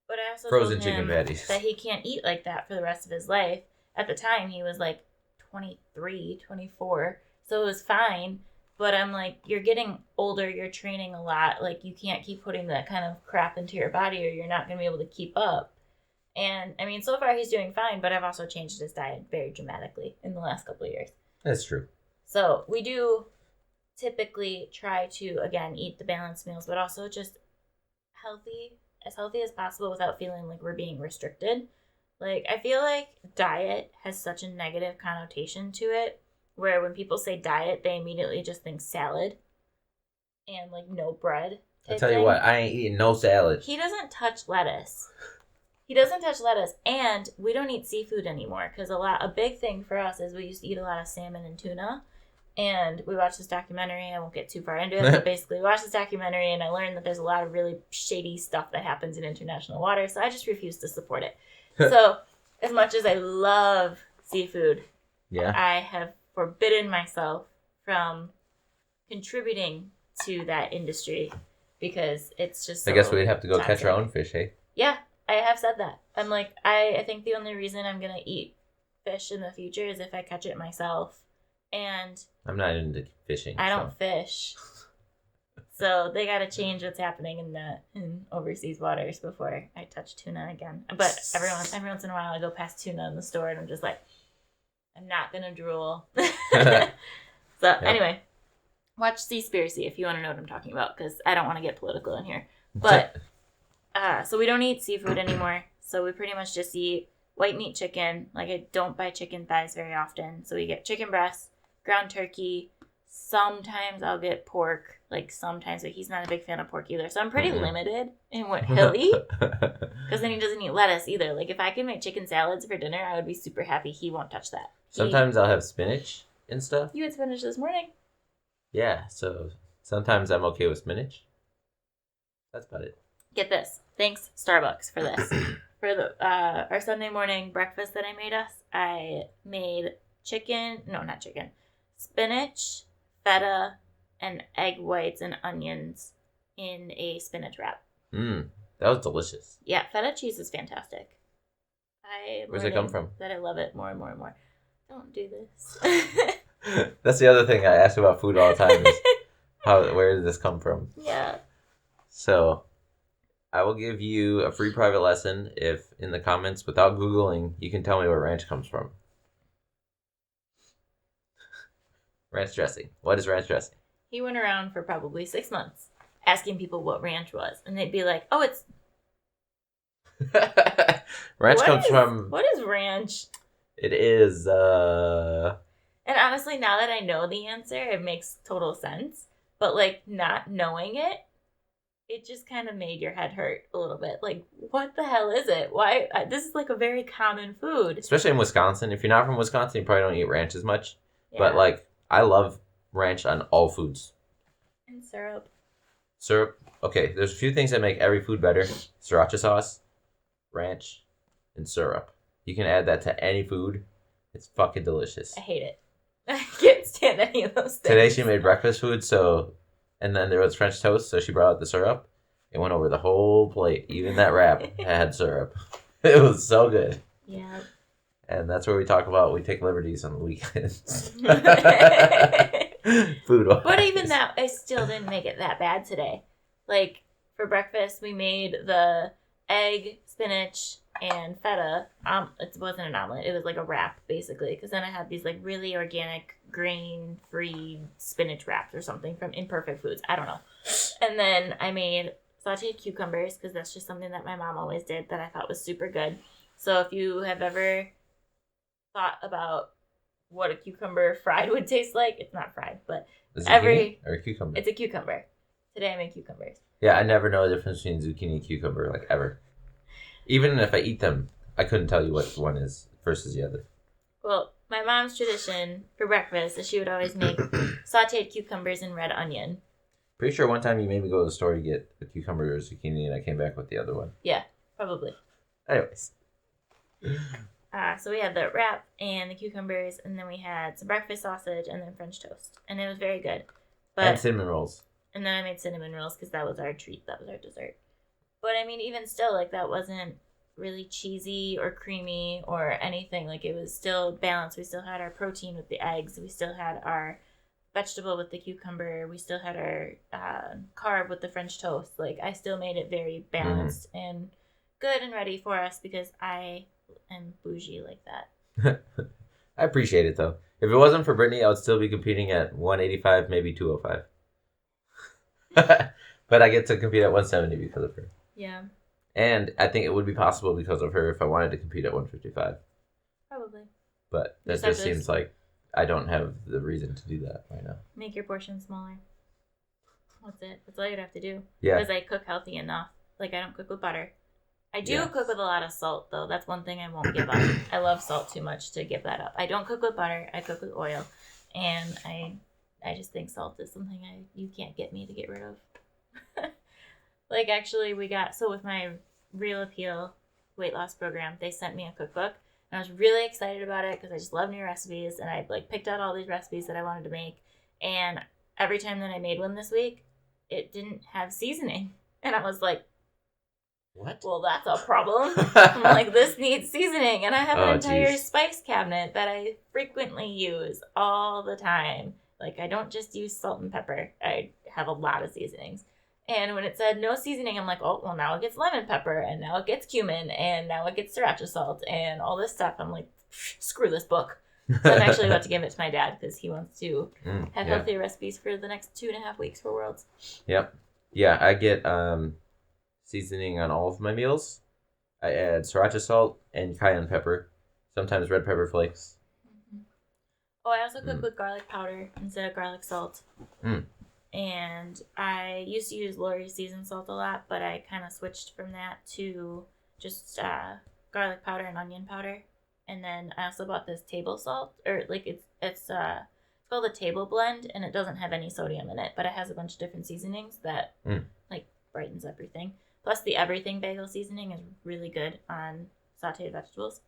But I also frozen told him chicken patties. that he can't eat like that for the rest of his life. At the time, he was like 23, 24, so it was fine. But I'm like, you're getting older, you're training a lot. Like, you can't keep putting that kind of crap into your body or you're not going to be able to keep up. And, I mean, so far he's doing fine, but I've also changed his diet very dramatically in the last couple of years. That's true. So we do typically try to, again, eat the balanced meals, but also just as healthy as possible without feeling like we're being restricted. Like, I feel like diet has such a negative connotation to it, where when people say diet, they immediately just think salad. and like no bread. I tell you what, I ain't eating no salad. He doesn't touch lettuce. And we don't eat seafood anymore because a big thing for us is we used to eat a lot of salmon and tuna. And we watched this documentary. I won't get too far into it, but basically we watched this documentary and I learned that there's a lot of really shady stuff that happens in international water. So I just refuse to support it. So as much as I love seafood, I have forbidden myself from contributing to that industry because it's just so I guess we'd have to go toxic. catch our own fish, hey? Yeah, I have said that. I'm like, I think the only reason I'm going to eat fish in the future is if I catch it myself. And I'm not into fishing. I don't fish. So they got to change what's happening in overseas waters before I touch tuna again. But every once in a while I go past tuna in the store and I'm just like, I'm not going to drool. Anyway, watch Seaspiracy if you want to know what I'm talking about because I don't want to get political in here. But, so we don't eat seafood anymore. So we pretty much just eat white meat chicken. Like I don't buy chicken thighs very often. So we get chicken breasts, ground turkey. Sometimes I'll get pork, like sometimes, but he's not a big fan of pork either. So I'm pretty limited in what he'll eat because then he doesn't eat lettuce either. Like if I can make chicken salads for dinner, I would be super happy. He won't touch that. Sometimes I'll have spinach and stuff. You had spinach this morning. Yeah, so sometimes I'm okay with spinach. That's about it. Get this. Thanks, Starbucks, for this. For the our Sunday morning breakfast that I made us, I made spinach, feta, and egg whites and onions in a spinach wrap. That was delicious. Yeah, feta cheese is fantastic. Where's it come from? That I love it more and more and more. Don't do this. That's the other thing I ask about food all the time is where did this come from? Yeah. So I will give you a free private lesson if in the comments, without Googling, you can tell me where ranch comes from. Ranch dressing. What is ranch dressing? He went around for probably 6 months asking people what ranch was. And they'd be like, oh, it's... Ranch comes from... What is ranch? It is... And honestly, now that I know the answer, it makes total sense. But, like, not knowing it, it just kind of made your head hurt a little bit. Like, what the hell is it? Why? This is, like, a very common food. Especially in Wisconsin. If you're not from Wisconsin, you probably don't eat ranch as much. Yeah. But, like, I love ranch on all foods. And syrup. Syrup. Okay, there's a few things that make every food better. Sriracha sauce, ranch, and syrup. You can add that to any food. It's fucking delicious. I hate it. I can't stand any of those things. Today she made breakfast food, and then there was French toast, so she brought out the syrup. It went over the whole plate. Even that wrap had syrup. It was so good. Yeah. And that's where we talk about we take liberties on the weekends. Food-wise. But even that, I still didn't make it that bad today. Like, for breakfast, we made the egg, spinach, and feta. It wasn't an omelet. It was like a wrap, basically. Because then I had these, like, really organic, grain-free spinach wraps or something from Imperfect Foods. I don't know. And then I made sauteed cucumbers, because that's just something that my mom always did that I thought was super good. So if you have ever thought about what a cucumber fried would taste like, it's not fried, but or a cucumber. It's a cucumber. Today I made cucumbers. Yeah, I never know the difference between zucchini and cucumber, like, ever. Even if I eat them, I couldn't tell you what one is versus the other. Well, my mom's tradition for breakfast is she would always make sauteed cucumbers and red onion. Pretty sure one time you made me go to the store to get a cucumber or zucchini, and I came back with the other one. Yeah, probably. Anyways. So we had the wrap and the cucumbers, and then we had some breakfast sausage and then French toast. And it was very good. And cinnamon rolls. And then I made cinnamon rolls because that was our treat. That was our dessert. But, I mean, even still, like, that wasn't really cheesy or creamy or anything. Like, it was still balanced. We still had our protein with the eggs. We still had our vegetable with the cucumber. We still had our carb with the French toast. Like, I still made it very balanced and good and ready for us because I am bougie like that. I appreciate it, though. If it wasn't for Brittany, I would still be competing at 185, maybe 205. But I get to compete at 170 because of her. Yeah. And I think it would be possible because of her if I wanted to compete at 155. Probably. But that just seems like I don't have the reason to do that right now. Make your portion smaller. That's it. That's all you'd have to do. Yeah. Because I cook healthy enough. Like, I don't cook with butter. I do cook with a lot of salt, though. That's one thing I won't give up. I love salt too much to give that up. I don't cook with butter. I cook with oil. And I just think salt is something you can't get me to get rid of. Like, actually, with my Real Appeal weight loss program, they sent me a cookbook. And I was really excited about it because I just love new recipes. And I, like, picked out all these recipes that I wanted to make. And every time that I made one this week, it didn't have seasoning. And I was like, what? Well, that's a problem. I'm like, this needs seasoning. And I have an entire spice cabinet that I frequently use all the time. Like, I don't just use salt and pepper. I have a lot of seasonings. And when it said no seasoning, I'm like, oh, well, now it gets lemon pepper, and now it gets cumin, and now it gets sriracha salt, and all this stuff. I'm like, screw this book. So I'm actually about to give it to my dad because he wants to have healthier recipes for the next 2.5 weeks for Worlds. Yep. Yeah, I get seasoning on all of my meals. I add sriracha salt and cayenne pepper, sometimes red pepper flakes. Mm-hmm. Oh, I also cook with garlic powder instead of garlic salt. And I used to use Lori's seasoned salt a lot, but I kind of switched from that to just garlic powder and onion powder. And then I also bought this table salt, or like it's called a table blend, and it doesn't have any sodium in it, but it has a bunch of different seasonings that like brightens everything. Plus, the everything bagel seasoning is really good on sauteed vegetables.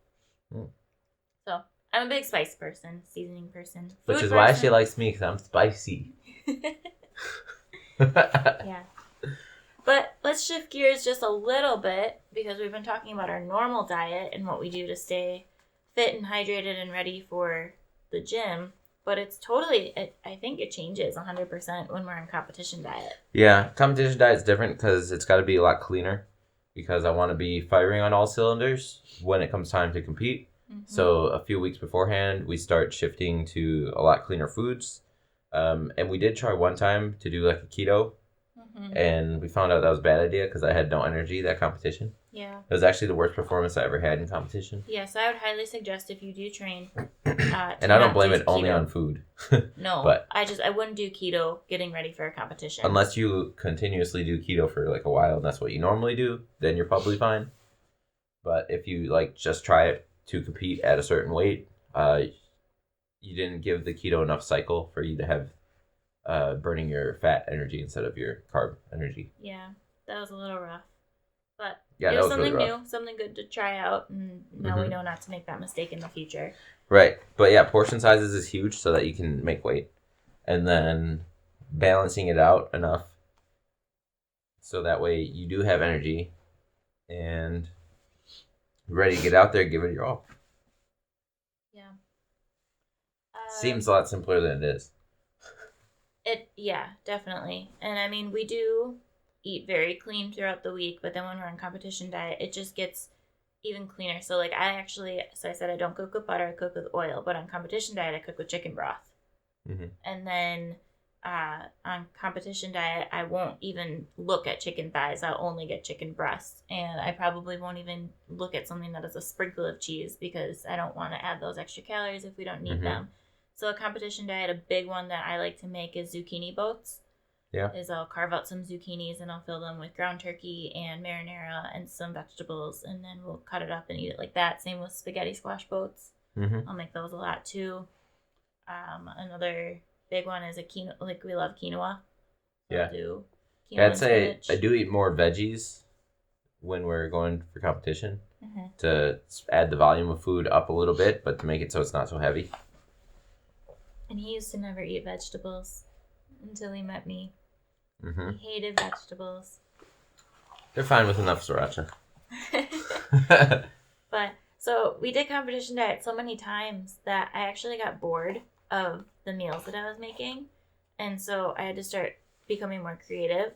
So I'm a big spice person, seasoning person, which is why she likes me, because I'm spicy. Yeah. But let's shift gears just a little bit, because we've been talking about our normal diet and what we do to stay fit and hydrated and ready for the gym. But it's I think it changes 100% when we're in competition diet. Yeah, competition diet is different because it's got to be a lot cleaner, because I want to be firing on all cylinders when it comes time to compete. So a few weeks beforehand, we start shifting to a lot cleaner foods. And we did try one time to do like a keto, and we found out that was a bad idea because I had no energy that competition. Yeah. It was actually the worst performance I ever had in competition. Yeah, so I would highly suggest, if you do train, and I don't blame it only on food. No, but I wouldn't do keto getting ready for a competition. Unless you continuously do keto for like a while and that's what you normally do, then you're probably fine. But if you like just try it to compete at a certain weight, you didn't give the keto enough cycle for you to have burning your fat energy instead of your carb energy. Yeah, that was a little rough. But yeah, it was something really new, something good to try out, and now we know not to make that mistake in the future. Right. But yeah, portion sizes is huge so that you can make weight. And then balancing it out enough so that way you do have energy and ready to get out there and give it your all. Yeah. Seems a lot simpler than it is. Yeah, definitely. And I mean, we do eat very clean throughout the week, but then when we're on competition diet, it just gets even cleaner. So like I said I don't cook with butter, I cook with oil, but on competition diet, I cook with chicken broth. And then on competition diet, I won't even look at chicken thighs. I'll only get chicken breasts. And I probably won't even look at something that has a sprinkle of cheese because I don't want to add those extra calories if we don't need them. So a competition diet, a big one that I like to make is zucchini boats. Yeah. Is I'll carve out some zucchinis and I'll fill them with ground turkey and marinara and some vegetables, and then we'll cut it up and eat it like that. Same with spaghetti squash boats. I'll make those a lot too. Another big one is quinoa. Like we love quinoa. So yeah. I'll do quinoa I'd say I do eat more veggies when we're going for competition to add the volume of food up a little bit, but to make it so it's not so heavy. And he used to never eat vegetables until he met me. He hated vegetables. They're fine with enough sriracha. But so we did competition diet so many times that I actually got bored of the meals that I was making. And so I had to start becoming more creative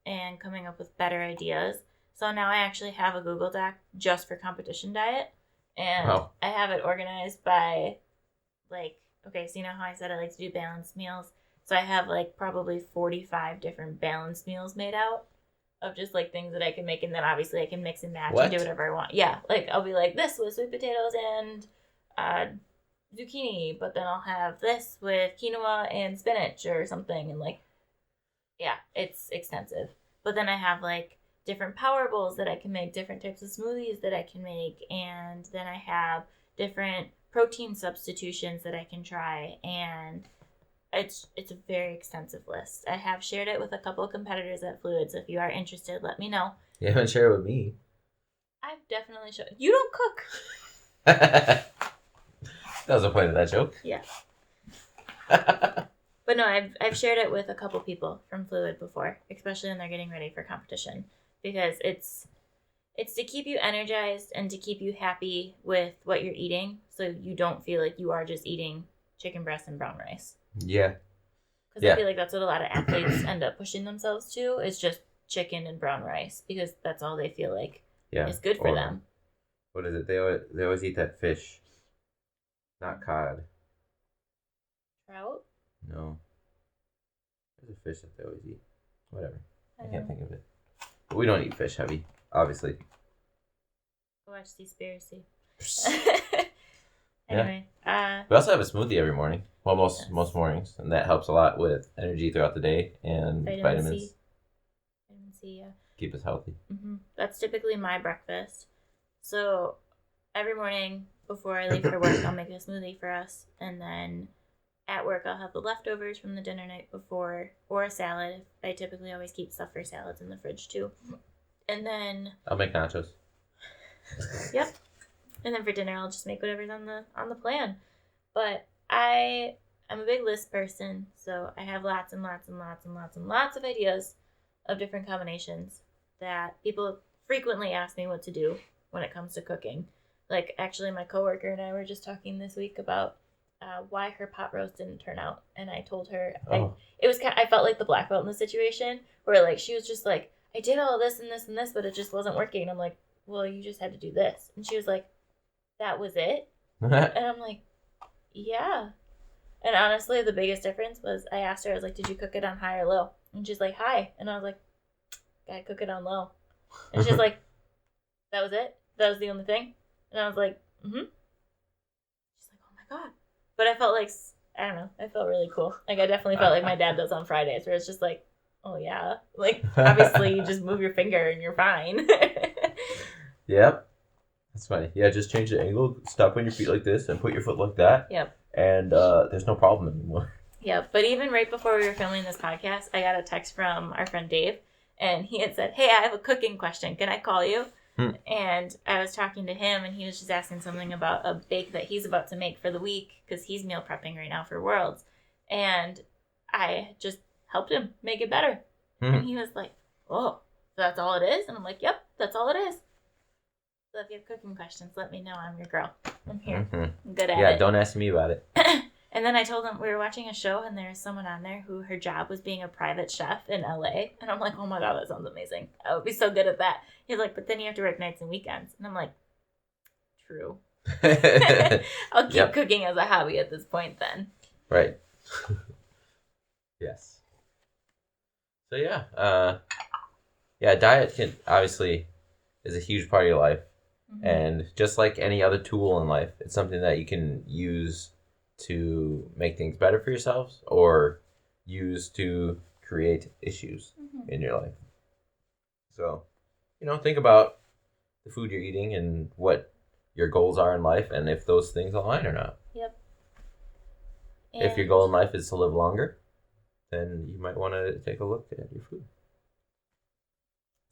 and coming up with better ideas. So now I actually have a Google Doc just for competition diet. And I have it organized by okay, so you know how I said I like to do balanced meals? So I have probably 45 different balanced meals made out of just things that I can make, and then obviously I can mix and match and do whatever I want. Yeah, I'll be like this with sweet potatoes and zucchini, but then I'll have this with quinoa and spinach or something, and Yeah, it's extensive. But then I have like different power bowls that I can make, different types of smoothies that I can make, and then I have different protein substitutions that I can try, and it's a very extensive list. I have shared it with a couple of competitors at Fluid, so if you are interested, let me know. You haven't shared it with me. I've definitely shown. You don't cook. That was the point of that joke. Yeah. But no, I've shared it with a couple people from Fluid before, especially when they're getting ready for competition, because it's to keep you energized and to keep you happy with what you're eating, so you don't feel like you are just eating chicken breast and brown rice. Yeah. Because I feel like that's what a lot of athletes end up pushing themselves to, is just chicken and brown rice, because that's all they feel like is good for them. What is it? They always eat that fish, not cod. Trout? No. There's a fish that they always eat. Whatever. I can't think of it. But we don't eat fish heavy, obviously. Go watch Seaspiracy. Yeah. Anyway. We also have a smoothie every morning. Well, most mornings. And that helps a lot with energy throughout the day and vitamins. Vitamin C, yeah. Keep us healthy. Mm-hmm. That's typically my breakfast. So every morning before I leave for work, I'll make a smoothie for us. And then at work, I'll have the leftovers from the dinner night before, or a salad. I typically always keep stuff for salads in the fridge too. And then I'll make nachos. Yep. And then for dinner, I'll just make whatever's on the plan. But I'm a big list person, so I have lots and lots and lots and lots and lots of ideas of different combinations that people frequently ask me what to do when it comes to cooking. Like, actually, my coworker and I were just talking this week about why her pot roast didn't turn out, and I told her I felt like the black belt in the situation, where like she was just like, I did all this and this and this, but it just wasn't working. And I'm like, well, you just had to do this, and she was like, that was it. And I'm like, yeah. And honestly, the biggest difference was I asked her, I was like, did you cook it on high or low? And she's like, high. And I was like, gotta cook it on low. And she's like, that was it? That was the only thing? And I was like, mm-hmm. She's like, oh my God. But I felt like, I don't know, I felt really cool. Like, I definitely felt like my dad does on Fridays, where it's just like, oh yeah. Like, obviously, you just move your finger and you're fine. Yep. That's funny. Yeah, just change the angle, stop on your feet like this, and put your foot like that. Yep. And there's no problem anymore. Yeah, but even right before we were filming this podcast, I got a text from our friend Dave, and he had said, hey, I have a cooking question. Can I call you? And I was talking to him, and he was just asking something about a bake that he's about to make for the week, because he's meal prepping right now for Worlds. And I just helped him make it better. And he was like, oh, that's all it is? And I'm like, yep, that's all it is. So if you have cooking questions, let me know. I'm your girl. I'm here. I'm good at it. Yeah, don't ask me about it. And then I told him, we were watching a show, and there was someone on there who her job was being a private chef in LA. And I'm like, oh my God, that sounds amazing. I would be so good at that. He's like, but then you have to work nights and weekends. And I'm like, true. I'll keep cooking as a hobby at this point then. Right. Yes. So yeah, diet can obviously is a huge part of your life. Mm-hmm. And just like any other tool in life, it's something that you can use to make things better for yourselves or use to create issues in your life. So, think about the food you're eating and what your goals are in life and if those things align or not. Yep. If your goal in life is to live longer, then you might want to take a look at your food.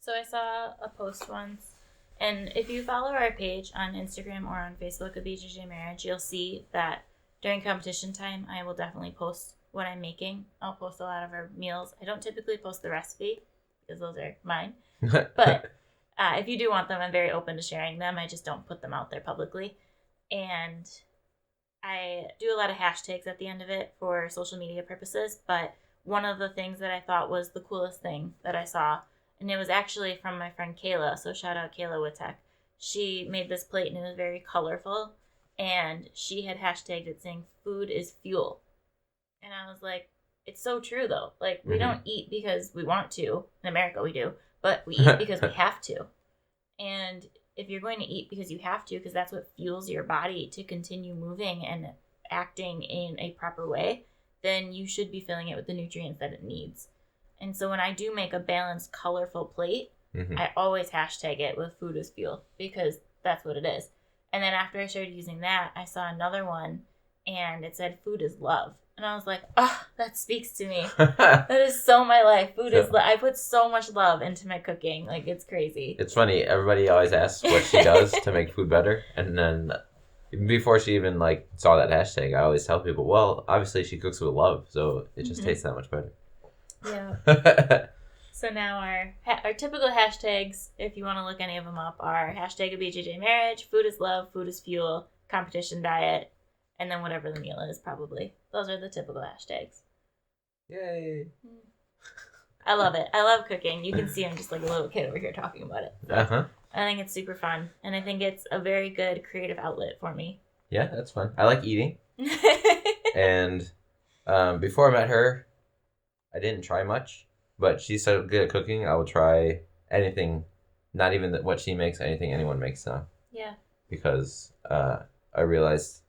So I saw a post once, and if you follow our page on Instagram or on Facebook of BJJ Marriage, you'll see that during competition time, I will definitely post what I'm making. I'll post a lot of our meals. I don't typically post the recipe because those are mine. But if you do want them, I'm very open to sharing them. I just don't put them out there publicly. And I do a lot of hashtags at the end of it for social media purposes. But one of the things that I thought was the coolest thing that I saw, and it was actually from my friend Kayla, so shout out Kayla Witek. She made this plate, and it was very colorful, and she had hashtagged it saying, food is fuel. And I was like, it's so true, though. Like, we don't eat because we want to. In America, we do. But we eat because we have to. And if you're going to eat because you have to, because that's what fuels your body to continue moving and acting in a proper way, then you should be filling it with the nutrients that it needs. And so when I do make a balanced, colorful plate, I always hashtag it with food is fuel because that's what it is. And then after I started using that, I saw another one and it said food is love. And I was like, oh, that speaks to me. That is so my life. Food is I put so much love into my cooking. Like, it's crazy. It's funny. Everybody always asks what she does to make food better. And then before she even like saw that hashtag, I always tell people, well, obviously she cooks with love. So it just tastes that much better. Yeah. So now our typical hashtags, if you want to look any of them up, are hashtag a BJJ marriage, food is love, food is fuel, competition diet, and then whatever the meal is, probably. Those are the typical hashtags. Yay. I love it. I love cooking. You can see I'm just like a little kid over here talking about it. So I think it's super fun, and I think it's a very good creative outlet for me. Yeah, that's fun. I like eating. And before I met her, I didn't try much. But she's so good at cooking, I will try anything, not even what she makes, anything anyone makes now. Yeah. Because I realized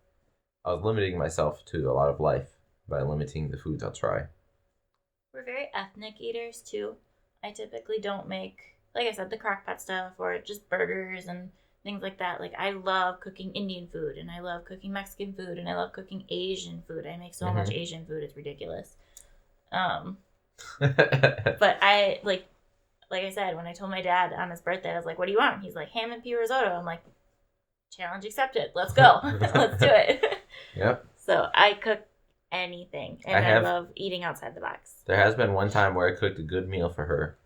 I was limiting myself to a lot of life by limiting the foods I'll try. We're very ethnic eaters, too. I typically don't make, like I said, the crock pot stuff or just burgers and things like that. Like, I love cooking Indian food, and I love cooking Mexican food, and I love cooking Asian food. I make so much Asian food, it's ridiculous. But I like I said, when I told my dad on his birthday, I was like, what do you want? He's like, ham and pea risotto. I'm like, challenge accepted. Let's go. Let's do it. Yep. So I cook anything, and I love eating outside the box. There has been one time where I cooked a good meal for her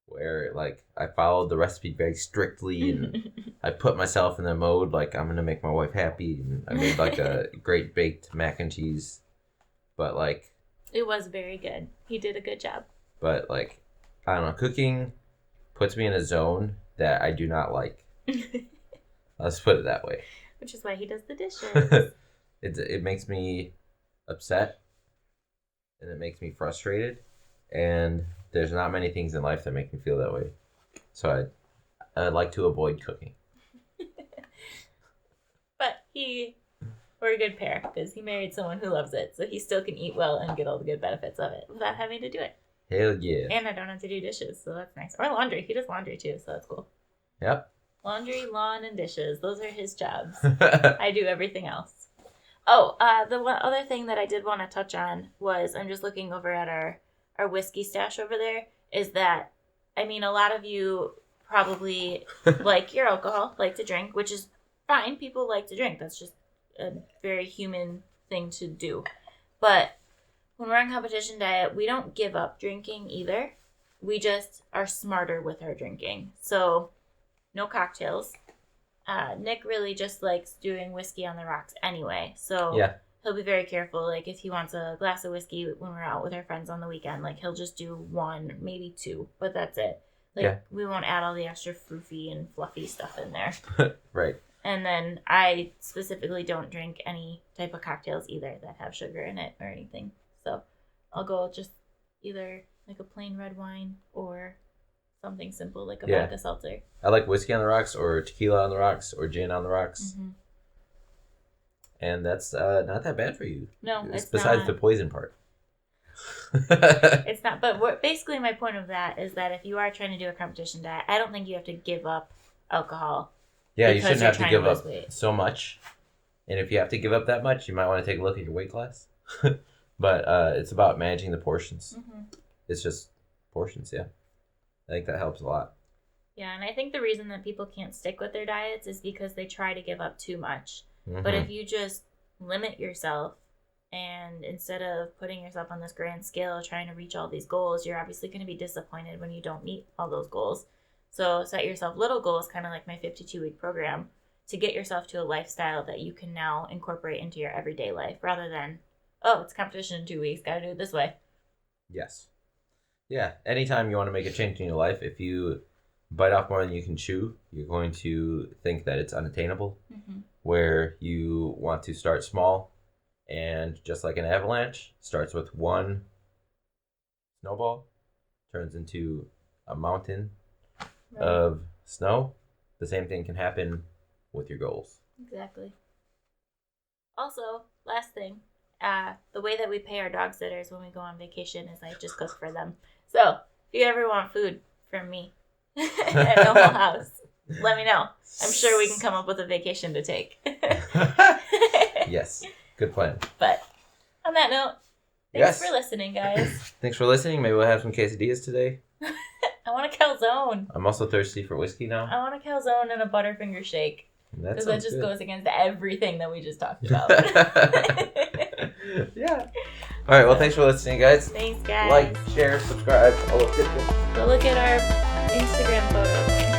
where like I followed the recipe very strictly and I put myself in the mode like I'm gonna make my wife happy, and I made like a great baked mac and cheese, but like it was very good. He did a good job. But, like, I don't know, cooking puts me in a zone that I do not like. Let's put it that way. Which is why he does the dishes. It makes me upset, and it makes me frustrated, and there's not many things in life that make me feel that way. So I like to avoid cooking. But we're a good pair because he married someone who loves it, so he still can eat well and get all the good benefits of it without having to do it. Hell yeah. And I don't have to do dishes, so that's nice. Or laundry. He does laundry too, so that's cool. Yep. Laundry, lawn, and dishes. Those are his jobs. I do everything else. Oh, the one other thing that I did want to touch on was, I'm just looking over at our whiskey stash over there, is that, I mean, a lot of you probably like your alcohol, like to drink, which is fine. People like to drink. That's just a very human thing to do. But when we're on competition diet, we don't give up drinking either. We just are smarter with our drinking. So no cocktails. Nick really just likes doing whiskey on the rocks anyway. So yeah, he'll be very careful. Like if he wants a glass of whiskey when we're out with our friends on the weekend, like he'll just do one, maybe two, but that's it. Like we won't add all the extra floofy and fluffy stuff in there. Right. And then I specifically don't drink any type of cocktails either that have sugar in it or anything. So I'll go just either like a plain red wine or something simple like a vodka seltzer. I like whiskey on the rocks or tequila on the rocks or gin on the rocks. Mm-hmm. And that's not that bad for you. No, it's besides not. The poison part. It's not. But basically my point of that is that if you are trying to do a competition diet, I don't think you have to give up alcohol. Yeah, you shouldn't have to give up so much. And if you have to give up that much, you might want to take a look at your weight class. But it's about managing the portions. Mm-hmm. It's just portions, yeah. I think that helps a lot. Yeah, and I think the reason that people can't stick with their diets is because they try to give up too much. Mm-hmm. But if you just limit yourself, and instead of putting yourself on this grand scale trying to reach all these goals, you're obviously going to be disappointed when you don't meet all those goals. So set yourself little goals, kind of like my 52-week program, to get yourself to a lifestyle that you can now incorporate into your everyday life rather than, oh, it's competition in 2 weeks, got to do it this way. Yes. Yeah, anytime you want to make a change in your life, if you bite off more than you can chew, you're going to think that it's unattainable, where you want to start small, and just like an avalanche, starts with one snowball, turns into a mountain of snow. The same thing can happen with your goals. Exactly. Also, last thing, the way that we pay our dog sitters when we go on vacation is I just cook for them. So if you ever want food from me at the whole house, let me know. I'm sure we can come up with a vacation to take. Yes, good plan. But on that note, thanks for listening, guys. Thanks for listening. Maybe we'll have some quesadillas today. I want a calzone. I'm also thirsty for whiskey now. I want a calzone and a Butterfinger shake. Because that just goes against everything that we just talked about. Yeah. All right. Well, thanks for listening, guys. Thanks, guys. Like, share, subscribe. All of it. Go look at our Instagram photos.